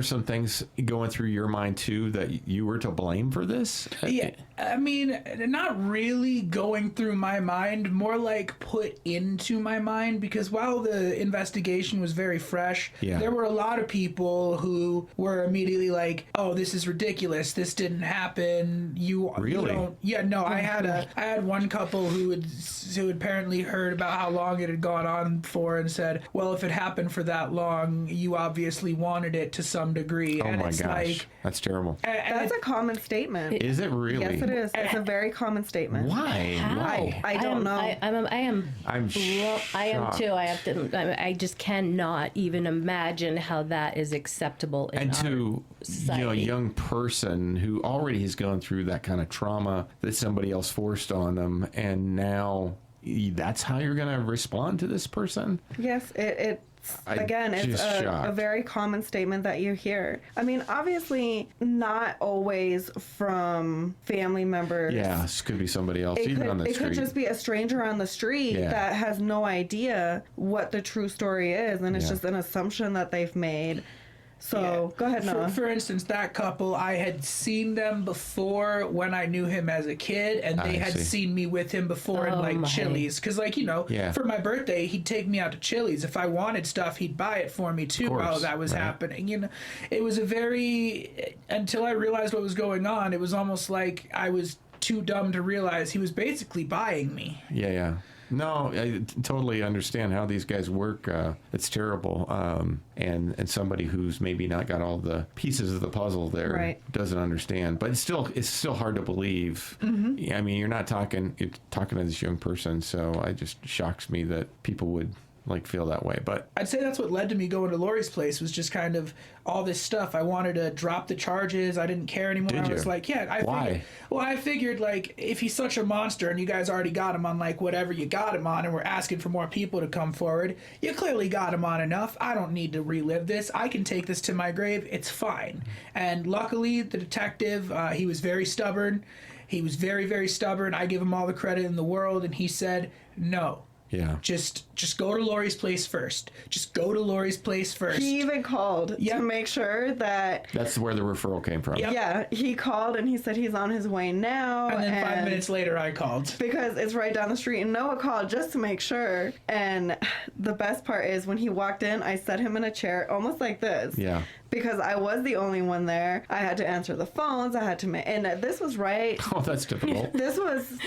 some things going through your mind too that you were to blame for this? Yeah, I mean, not really going through my mind, more like put into my mind, because while the investigation was very fresh, there were a lot of people who were immediately like, "Oh, this is ridiculous. This didn't happen. You don't." Yeah, no, I had one couple who had apparently heard about how long it had gone on for and said, "Well, if it happened for that long, you obviously wanted it to some degree." Oh and my it's gosh, like, that's terrible. That's a common statement. Is it really? Yes, it is. It's a very common statement. Why? Why? I don't know. I am too. I have to. I just cannot even imagine how that is acceptable in our society. A young person who already has gone through that kind of trauma that somebody else forced on them, and now that's how you're going to respond to this person? Yes, it's a very common statement that you hear. I mean, obviously, not always from family members. Yeah, this could be somebody else, on the street. It could just be a stranger on the street that has no idea what the true story is, and it's just an assumption that they've made. So, go ahead, Noah. For instance, that couple, I had seen them before when I knew him as a kid, and they had seen me with him before in, Chili's. Because, for my birthday, he'd take me out to Chili's. If I wanted stuff, he'd buy it for me, too, while that was happening. It was until I realized what was going on, it was almost like I was too dumb to realize he was basically buying me. Yeah. No, I totally understand how these guys work. It's terrible. And somebody who's maybe not got all the pieces of the puzzle there doesn't understand. But it's still hard to believe. Mm-hmm. I mean, you're talking to this young person, so it just shocks me that people would feel that way. But I'd say that's what led to me going to Lori's place, was just kind of all this stuff. I wanted to drop the charges. I didn't care anymore. Did you? I was like, why? I figured if he's such a monster and you guys already got him on whatever you got him on, and we're asking for more people to come forward, you clearly got him on enough. I don't need to relive this. I can take this to my grave. It's fine. And luckily, the detective, he was very stubborn. He was very, very stubborn. I give him all the credit in the world, and he said, no. Yeah. Just go to Lori's place first. Just go to Lori's place first. He even called to make sure that... That's where the referral came from. Yep. Yeah, he called and he said he's on his way now. And then 5 minutes later I called. Because it's right down the street, and Noah called just to make sure. And the best part is when he walked in, I set him in a chair almost like this. Yeah. Because I was the only one there. I had to answer the phones. I had to and this was right. Oh, that's difficult. This was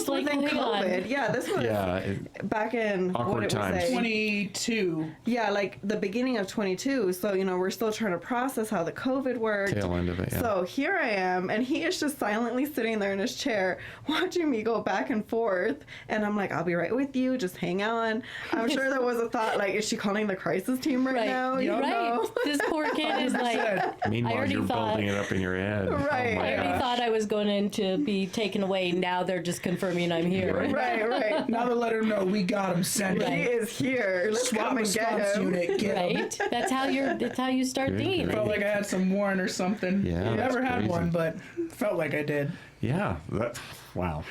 within COVID. Yeah, this was back in awkward times. 22. Yeah, the beginning of 22. So we're still trying to process how the COVID worked. Tail end of it. Yeah. So here I am, and he is just silently sitting there in his chair, watching me go back and forth. And I'm like, I'll be right with you. Just hang on. I'm sure there was a thought is she calling the crisis team right now? You don't know. This poor kid is Meanwhile, you're building it up in your head. Right. I already thought I was going to be taken away. Now they're just confirming I'm here. Right. Now to let her know we got him sent. He is here. Let's come and get him. Unit, right. That's how you start thinking. Felt like I had some warrant or something. Yeah. Never had one, but felt like I did. Yeah. Wow.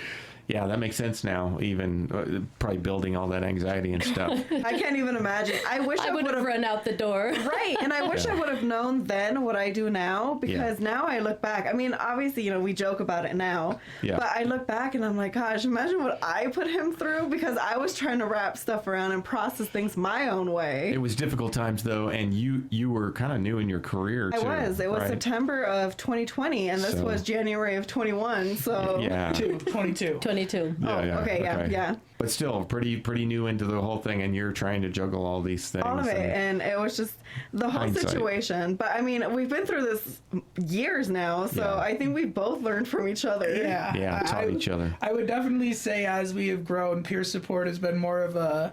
Yeah, that makes sense now, even probably building all that anxiety and stuff. I can't even imagine. I wish I would have run out the door. Right, and I wish I would have known then what I do now, because now I look back. I mean, obviously, we joke about it now, but I look back and I'm like, gosh, imagine what I put him through, because I was trying to wrap stuff around and process things my own way. It was difficult times, though, and you were kind of new in your career, too. I was. It was September of 2020, and this was January of 21, so... Yeah. 22. 22. Yeah. But still, pretty new into the whole thing, and you're trying to juggle all these things. All of it, and it was just the whole situation. But I mean, we've been through this years now, so I think we've both learned from each other. Yeah, taught each other. I would definitely say, as we have grown, peer support has been more of a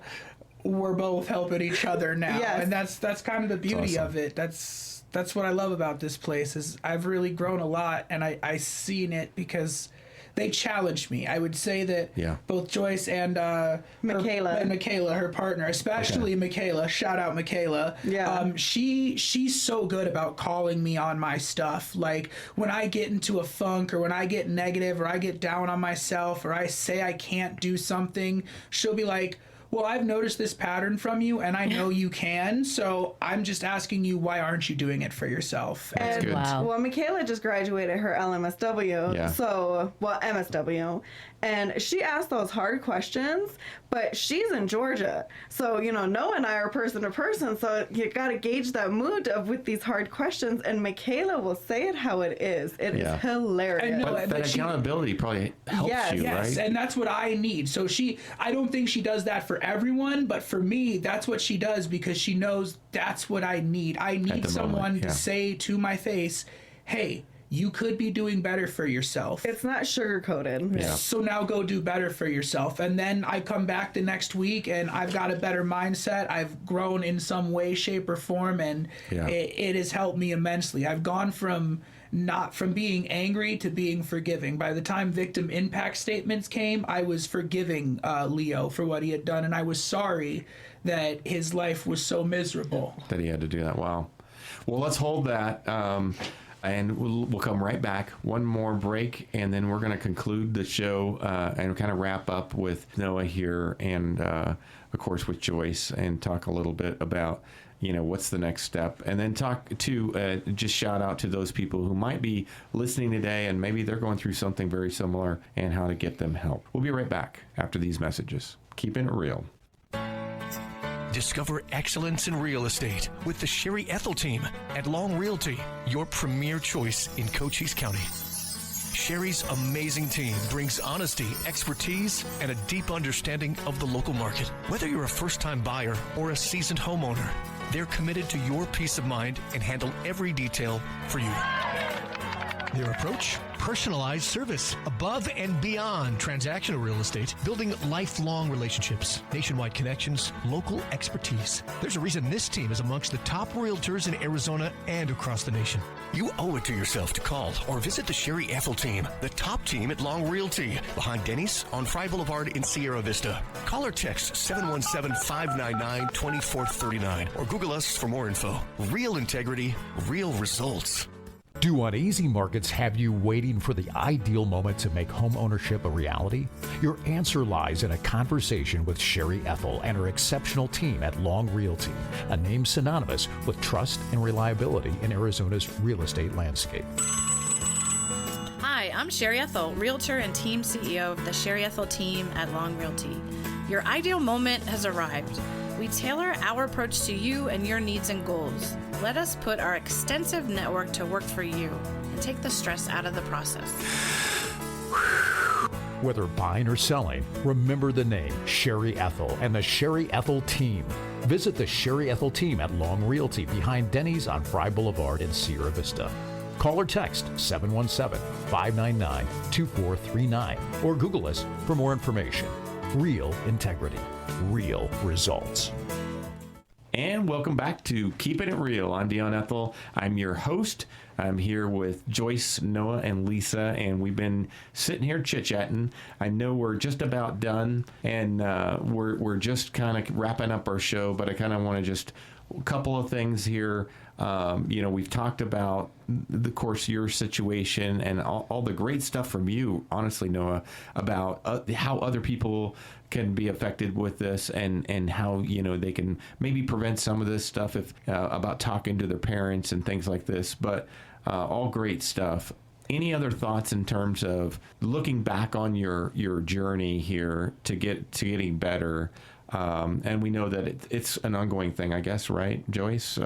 we're both helping each other now, and that's kind of the beauty of it. That's what I love about this place, is I've really grown a lot, and I seen it because they challenged me. I would say that both Joyce and Michaela, her partner, especially Michaela, shout out Michaela. Yeah. She's so good about calling me on my stuff. Like when I get into a funk, or when I get negative, or I get down on myself, or I say I can't do something, she'll be like, well, I've noticed this pattern from you, and I know you can, so I'm just asking you, why aren't you doing it for yourself? And, good. Wow. Well, Michaela just graduated her LMSW, MSW, and she asked those hard questions, but she's in Georgia. So, Noah and I are person to person, so you got to gauge that mood with these hard questions, and Michaela will say it how it is. It is hilarious. I know, But that accountability probably helps you, yes, right? and that's what I need. So I don't think she does that for everyone, but for me, that's what she does because she knows that's what I need. I need someone to say to my face, hey, you could be doing better for yourself. It's not sugar-coated. Yeah. So now go do better for yourself. And then I come back the next week and I've got a better mindset. I've grown in some way, shape, or form, and it has helped me immensely. I've gone from being angry to being forgiving. By the time victim impact statements came, I was forgiving Leo for what he had done, and I was sorry that his life was so miserable. That he had to do that. Wow. Well, let's hold that. And we'll come right back. One more break, and then we're going to conclude the show and kind of wrap up with Noah here and, of course, with Joyce, and talk a little bit about, what's the next step. And then talk to, just shout out to those people who might be listening today and maybe they're going through something very similar and how to get them help. We'll be right back after these messages. Keeping it real. Discover excellence in real estate with the Sherry Ethell Team at Long Realty, your premier choice in Cochise County. Sherry's amazing team brings honesty, expertise, and a deep understanding of the local market. Whether you're a first-time buyer or a seasoned homeowner, they're committed to your peace of mind and handle every detail for you. Their approach? Personalized service, above and beyond transactional real estate, building lifelong relationships, nationwide connections, local expertise. There's a reason this team is amongst the top realtors in Arizona and across the nation. You owe it to yourself to call or visit the Sherry Ethell Team, the top team at Long Realty, behind Denny's on Fry Boulevard in Sierra Vista. Call or text 717-599-2439 or Google us for more info. Real integrity, real results. Do uneasy markets have you waiting for the ideal moment to make home ownership a reality? Your answer lies in a conversation with Sherry Ethell and her exceptional team at Long Realty, a name synonymous with trust and reliability in Arizona's real estate landscape. Hi, I'm Sherry Ethell, Realtor and Team CEO of the Sherry Ethell Team at Long Realty. Your ideal moment has arrived. We tailor our approach to you and your needs and goals. Let us put our extensive network to work for you and take the stress out of the process. Whether buying or selling, remember the name Sherry Ethell and the Sherry Ethell Team. Visit the Sherry Ethell Team at Long Realty behind Denny's on Fry Boulevard in Sierra Vista. Call or text 717-599-2439 or Google us for more information. Real integrity, real results. And welcome back to Keeping It Real. I'm Dion Ethell. I'm your host. I'm here with Joyce, Noah, and Lisa, and we've been sitting here chit-chatting. I know we're just about done, and we're just kind of wrapping up our show, but I kind of want to just a couple of things here. We've talked about, of course, your situation and all the great stuff from you, honestly, Noah, about how other people can be affected with this and how, they can maybe prevent some of this stuff about talking to their parents and things like this. But all great stuff. Any other thoughts in terms of looking back on your journey here to getting better? And we know that it's an ongoing thing, I guess, right, Joyce?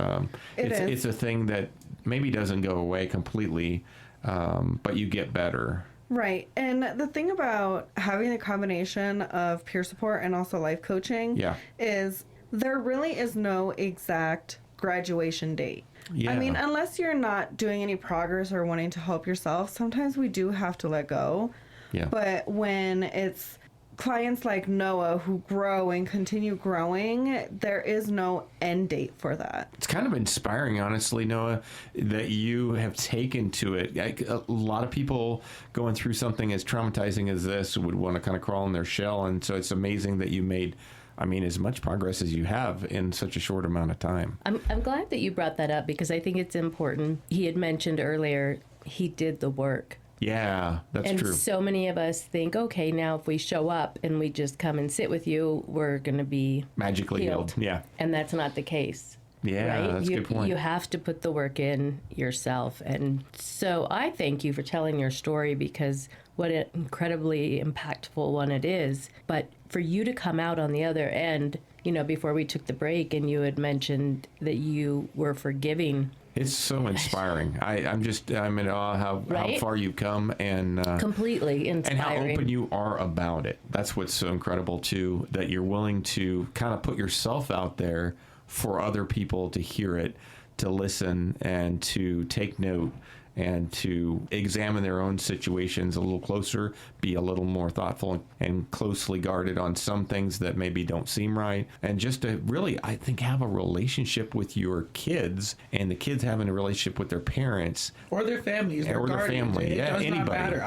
It's a thing that maybe doesn't go away completely, but you get better. Right. And the thing about having a combination of peer support and also life coaching is there really is no exact graduation date. Yeah. I mean, unless you're not doing any progress or wanting to help yourself, sometimes we do have to let go. Yeah. But when it's clients like Noah who grow and continue growing, there is no end date for that. It's kind of inspiring, honestly, Noah, that you have taken to it. A lot of people going through something as traumatizing as this would want to kind of crawl in their shell, and so it's amazing that you made, as much progress as you have in such a short amount of time. I'm glad that you brought that up because I think it's important. He had mentioned earlier he did the work. Yeah, that's true. And so many of us think, okay, now if we show up and we just come and sit with you, we're going to be magically healed. Yeah. And that's not the case. Yeah, right? that's a good point. You have to put the work in yourself. And so I thank you for telling your story, because what an incredibly impactful one it is. But for you to come out on the other end, you know, before we took the break and you had mentioned that you were forgiving. It's so inspiring. I'm in awe how far you've come, and completely inspiring. And how open you are about it. That's what's so incredible too, that you're willing to kind of put yourself out there for other people to hear it, to listen, and to take note, and to examine their own situations a little closer, be a little more thoughtful and closely guarded on some things that maybe don't seem right, and just to really, I think, have a relationship with your kids, and the kids having a relationship with their parents or their families, or their family. It does anybody. not matter.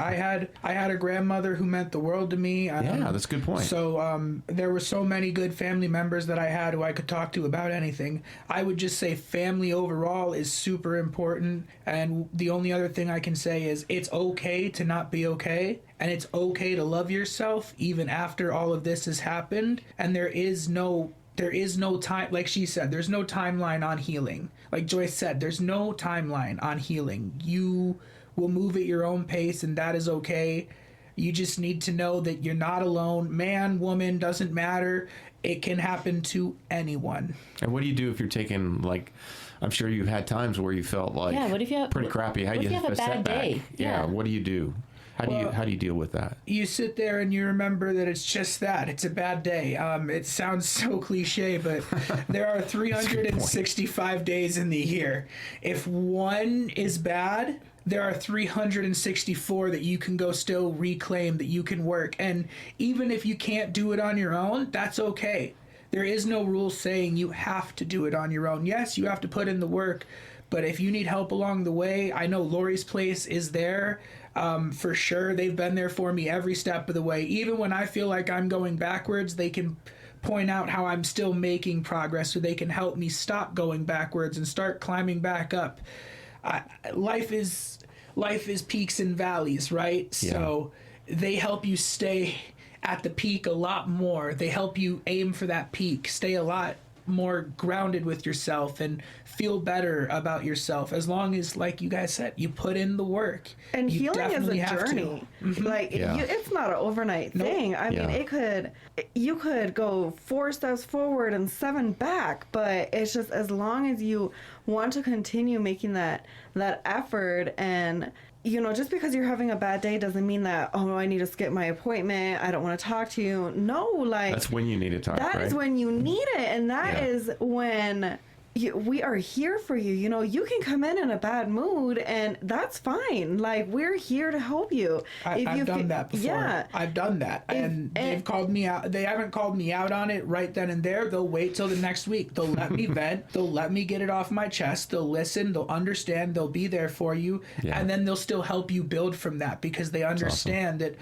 I had a grandmother who meant the world to me. Yeah, that's a good point. So there were so many good family members that I had who I could talk to about anything. I would just say family overall is super important, and the only other thing I can say is it's okay to not be okay, and it's okay to love yourself even after all of this has happened. And there is no time, like she said, there's no timeline on healing. Like Joyce said, there's no timeline on healing. You will move at your own pace, and that is okay. You just need to know that you're not alone. Man, woman, doesn't matter. It can happen to anyone. And what do you do if you're taking, like, I'm sure you've had times where you felt like what if you have, pretty crappy. How do you have a bad day? Yeah. What do you do? How do you deal with that? You sit there and you remember that it's just that. It's a bad day. It sounds so cliche, but there are 365 days in the year. If one is bad, there are 364 that you can go still reclaim, that you can work. And even if you can't do it on your own, that's okay. There is no rule saying you have to do it on your own. Yes, you have to put in the work, but if you need help along the way, I know Lori's Place is there. For sure. They've been there for me every step of the way. Even when I feel like I'm going backwards, they can point out how I'm still making progress, so they can help me stop going backwards and start climbing back up. Life is peaks and valleys, right? Yeah. So they help you stay at the peak a lot more. They help you aim for that peak, stay a lot more grounded with yourself and feel better about yourself, as long as, like you guys said, you put in the work. And healing is a journey. Mm-hmm. It's not an overnight thing. I mean, you could go 4 steps forward and 7 back, but it's just, as long as you want to continue making that effort. And you know, just because you're having a bad day doesn't mean that, oh, I need to skip my appointment, I don't want to talk to you. No, like, that's when you need to talk. That right? is when you need it, and that is when we are here for you. You know, you can come in a bad mood, and that's fine. Like, we're here to help you. I've done that before. Yeah, I've done that, and they've called me out. They haven't called me out on it right then and there. They'll wait till the next week. They'll let me vent. They'll let me get it off my chest. They'll listen. They'll understand. They'll be there for you, and then they'll still help you build from that, because they understand that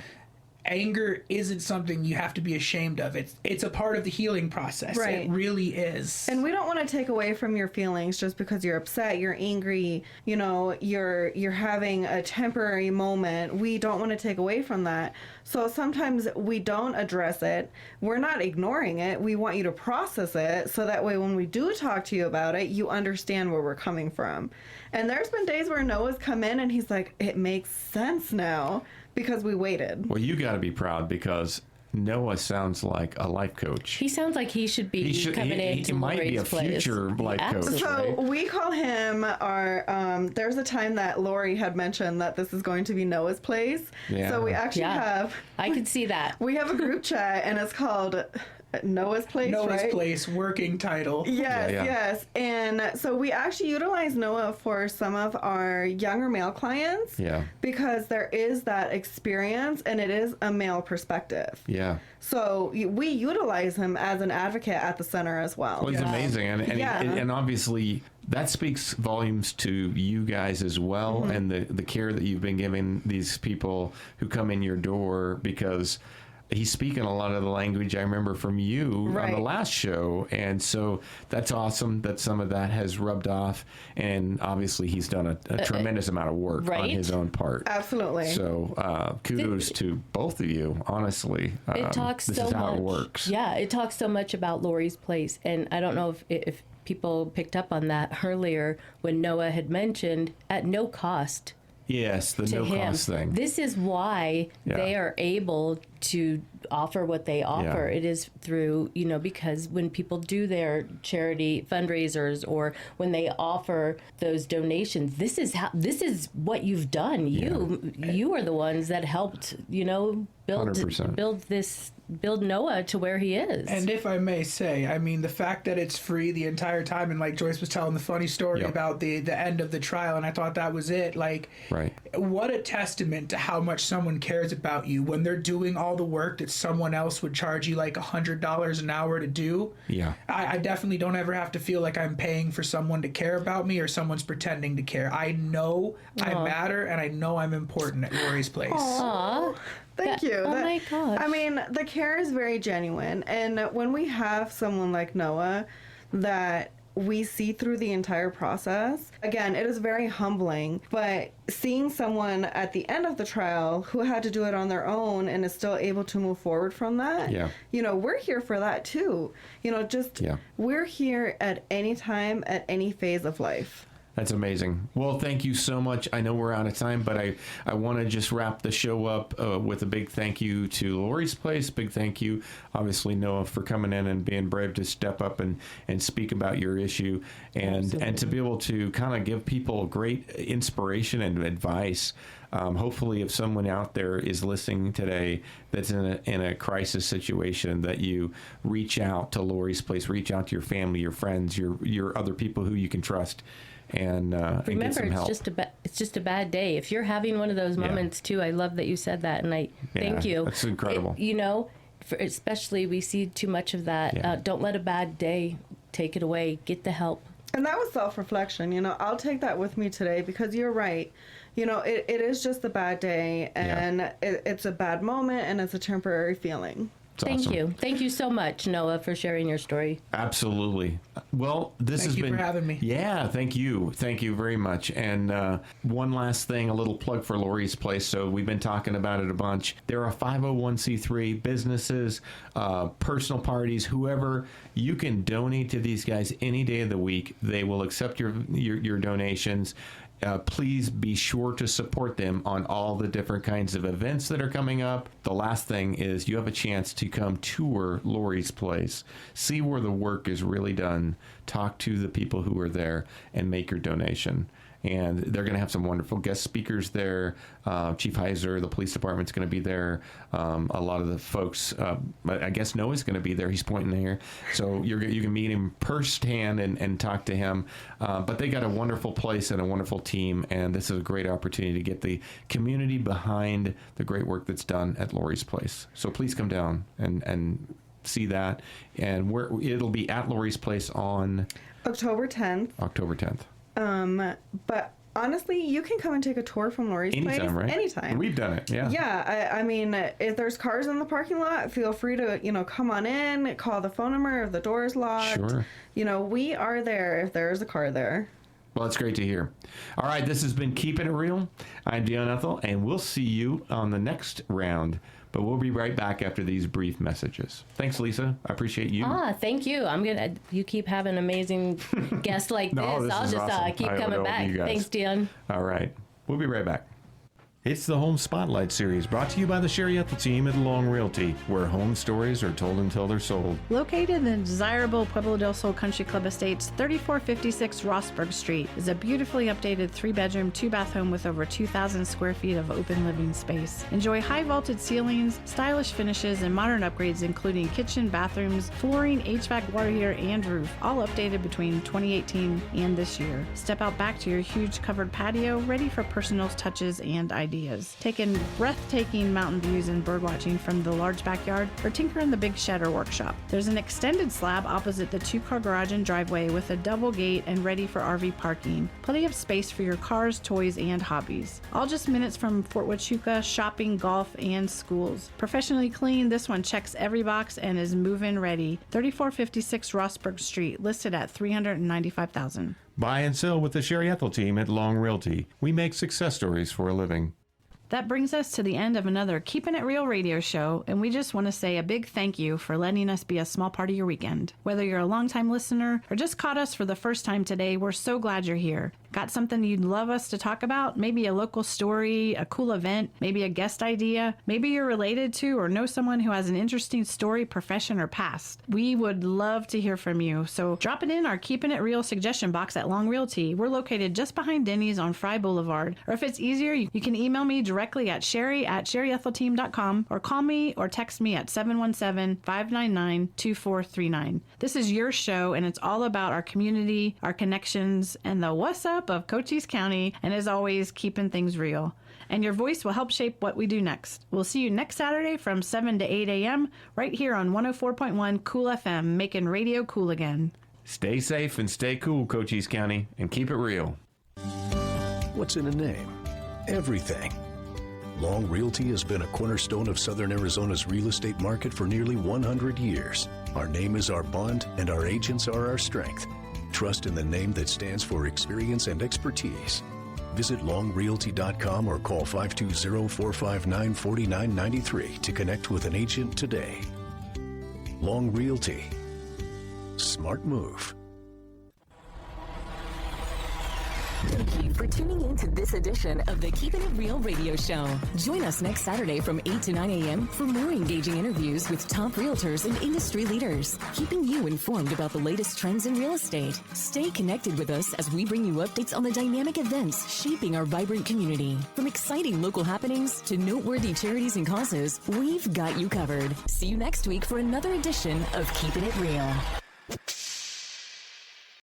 anger isn't something you have to be ashamed of. It's a part of the healing process. Right. It really is. And we don't want to take away from your feelings just because you're upset, you're angry, you know, you're having a temporary moment. We don't want to take away from that. So sometimes we don't address it. We're not ignoring it. We want you to process it, so that way when we do talk to you about it, you understand where we're coming from. And there's been days where Noah's come in and he's like, it makes sense now, because we waited. Well, you got to be proud, because Noah sounds like a life coach. He sounds like he should be coming into He might be a future life coach. So right? we call him our, there's a time that Lori had mentioned that this is going to be Noah's Place. Yeah. So we actually have... I can see that. We have a group chat, and it's called... Noah's Place, Noah's right? Place, working title. Yes. And so we actually utilize Noah for some of our younger male clients. Yeah. Because there is that experience, and it is a male perspective. Yeah. So we utilize him as an advocate at the center as well. Well, he's amazing. And obviously that speaks volumes to you guys as well, and the care that you've been giving these people who come in your door, because he's speaking a lot of the language I remember from you on the last show. And so that's awesome that some of that has rubbed off. And obviously he's done a tremendous amount of work on his own part. Absolutely. So kudos to both of you, honestly. It talks this so is how much. it works. Yeah, it talks so much about Lori's place. And I don't know if people picked up on that earlier when Noah had mentioned at no cost. Yes, the no cost thing. This is why they are able to offer what they offer. It is through, because when people do their charity fundraisers or when they offer those donations, this is what you've done. You are the ones that helped, build Noah to where he is. And if I may say, I mean, the fact that it's free the entire time, and like Joyce was telling the funny story about the end of the trial, and I thought that was it. Like, what a testament to how much someone cares about you when they're doing all the work that someone else would charge you like $100 an hour to do. Yeah. I definitely don't ever have to feel like I'm paying for someone to care about me or someone's pretending to care. I know I matter, and I know I'm important at Lori's place. Aww. Thank you. My gosh. I mean, the care is very genuine. And when we have someone like Noah that we see through the entire process, again, it is very humbling. But seeing someone at the end of the trial who had to do it on their own and is still able to move forward from that, we're here for that too. We're here at any time, at any phase of life. That's amazing. Well, thank you so much. I know we're out of time, but I want to just wrap the show up with a big thank you to Lori's Place. Big thank you, obviously, Noah, for coming in and being brave to step up and speak about your issue and to be able to kind of give people great inspiration and advice. Hopefully, if someone out there is listening today that's in a crisis situation, that you reach out to Lori's Place, reach out to your family, your friends, your other people who you can trust. And remember, and get some help. It's just a bad day. If you're having one of those moments too, I love that you said that, and I thank you. That's incredible. Especially we see too much of that. Don't let a bad day take it away. Get the help. And that was self-reflection. I'll take that with me today because you're right. It is just a bad day, and it's a bad moment, and it's a temporary feeling. Thank you. Thank you so much, Noah, for sharing your story. Absolutely. Well, this has been... Thank you for having me. Yeah, thank you. Thank you very much. And one last thing, a little plug for Lori's Place. So we've been talking about it a bunch. There are 501c3 businesses, personal parties, whoever. You can donate to these guys any day of the week. They will accept your donations. Please be sure to support them on all the different kinds of events that are coming up. The last thing is you have a chance to come tour Lori's Place, see where the work is really done, talk to the people who are there, and make your donation. And they're going to have some wonderful guest speakers there. Chief Heiser, the police department's going to be there. A lot of the folks, I guess Noah's going to be there. He's pointing here. So you can meet him firsthand and talk to him. But they got a wonderful place and a wonderful team. And this is a great opportunity to get the community behind the great work that's done at Lori's Place. So please come down and see that. And it'll be at Lori's Place on October 10th. October 10th. But honestly, you can come and take a tour from Lori's Place right? Anytime. We've done it, yeah. Yeah, I mean, if there's cars in the parking lot, feel free to, come on in, call the phone number if the door is locked. Sure. We are there if there is a car there. Well, it's great to hear. All right, this has been Keepin' It Real. I'm Dion Ethell, and we'll see you on the next round. But we'll be right back after these brief messages. Thanks, Lisa. I appreciate you. Thank you. You keep having amazing guests like this. I'll just awesome. Keep coming back. Thanks, Dion. All right. We'll be right back. It's the Home Spotlight Series, brought to you by the Sherry Ethell Team at Long Realty, where home stories are told until they're sold. Located in the desirable Pueblo del Sol Country Club Estates, 3456 Rossburg Street is a beautifully updated 3-bedroom, 2-bath home with over 2,000 square feet of open living space. Enjoy high vaulted ceilings, stylish finishes, and modern upgrades including kitchen, bathrooms, flooring, HVAC, water heater, and roof, all updated between 2018 and this year. Step out back to your huge covered patio, ready for personal touches and ideas. ideas, taking breathtaking mountain views and birdwatching from the large backyard, or tinker in the big shed or workshop. There's an extended slab opposite the 2-car garage and driveway with a double gate and ready for RV parking. Plenty of space for your cars, toys, and hobbies. All just minutes from Fort Huachuca, shopping, golf, and schools. Professionally clean, this one checks every box and is move-in ready. 3456 Rossburg Street, listed at $395,000. Buy and sell with the Sherry Ethell Team at Long Realty. We make success stories for a living. That brings us to the end of another Keepin' It Real radio show, and we just want to say a big thank you for letting us be a small part of your weekend. Whether you're a longtime listener or just caught us for the first time today, we're so glad you're here. Got something you'd love us to talk about? Maybe a local story, a cool event, maybe a guest idea. Maybe you're related to or know someone who has an interesting story, profession, or past. We would love to hear from you, so drop it in our Keepin' It Real suggestion box at Long Realty. We're located just behind Denny's on Fry Boulevard. Or if it's easier, you can email me directly at sherry@sherryethelteam.com or call me or text me at 717-599-2439. This is your show, and it's all about our community, our connections, and the what's up of Cochise County, and as always, keeping things real. And your voice will help shape what we do next. We'll see you next Saturday from 7 to 8 a.m. right here on 104.1 Cool FM, making radio cool again. Stay safe and stay cool, Cochise County, and keep it real. What's in a name? Everything. Long Realty has been a cornerstone of Southern Arizona's real estate market for nearly 100 years. Our name is our bond, and our agents are our strength. Trust in the name that stands for experience and expertise. Visit longrealty.com or call 520-459-4993 to connect with an agent today. Long Realty. Smart move. Thank you for tuning in to this edition of the Keepin' It Real radio show. Join us next Saturday from 8 to 9 a.m. for more engaging interviews with top realtors and industry leaders, keeping you informed about the latest trends in real estate. Stay connected with us as we bring you updates on the dynamic events shaping our vibrant community. From exciting local happenings to noteworthy charities and causes, we've got you covered. See you next week for another edition of Keepin' It Real.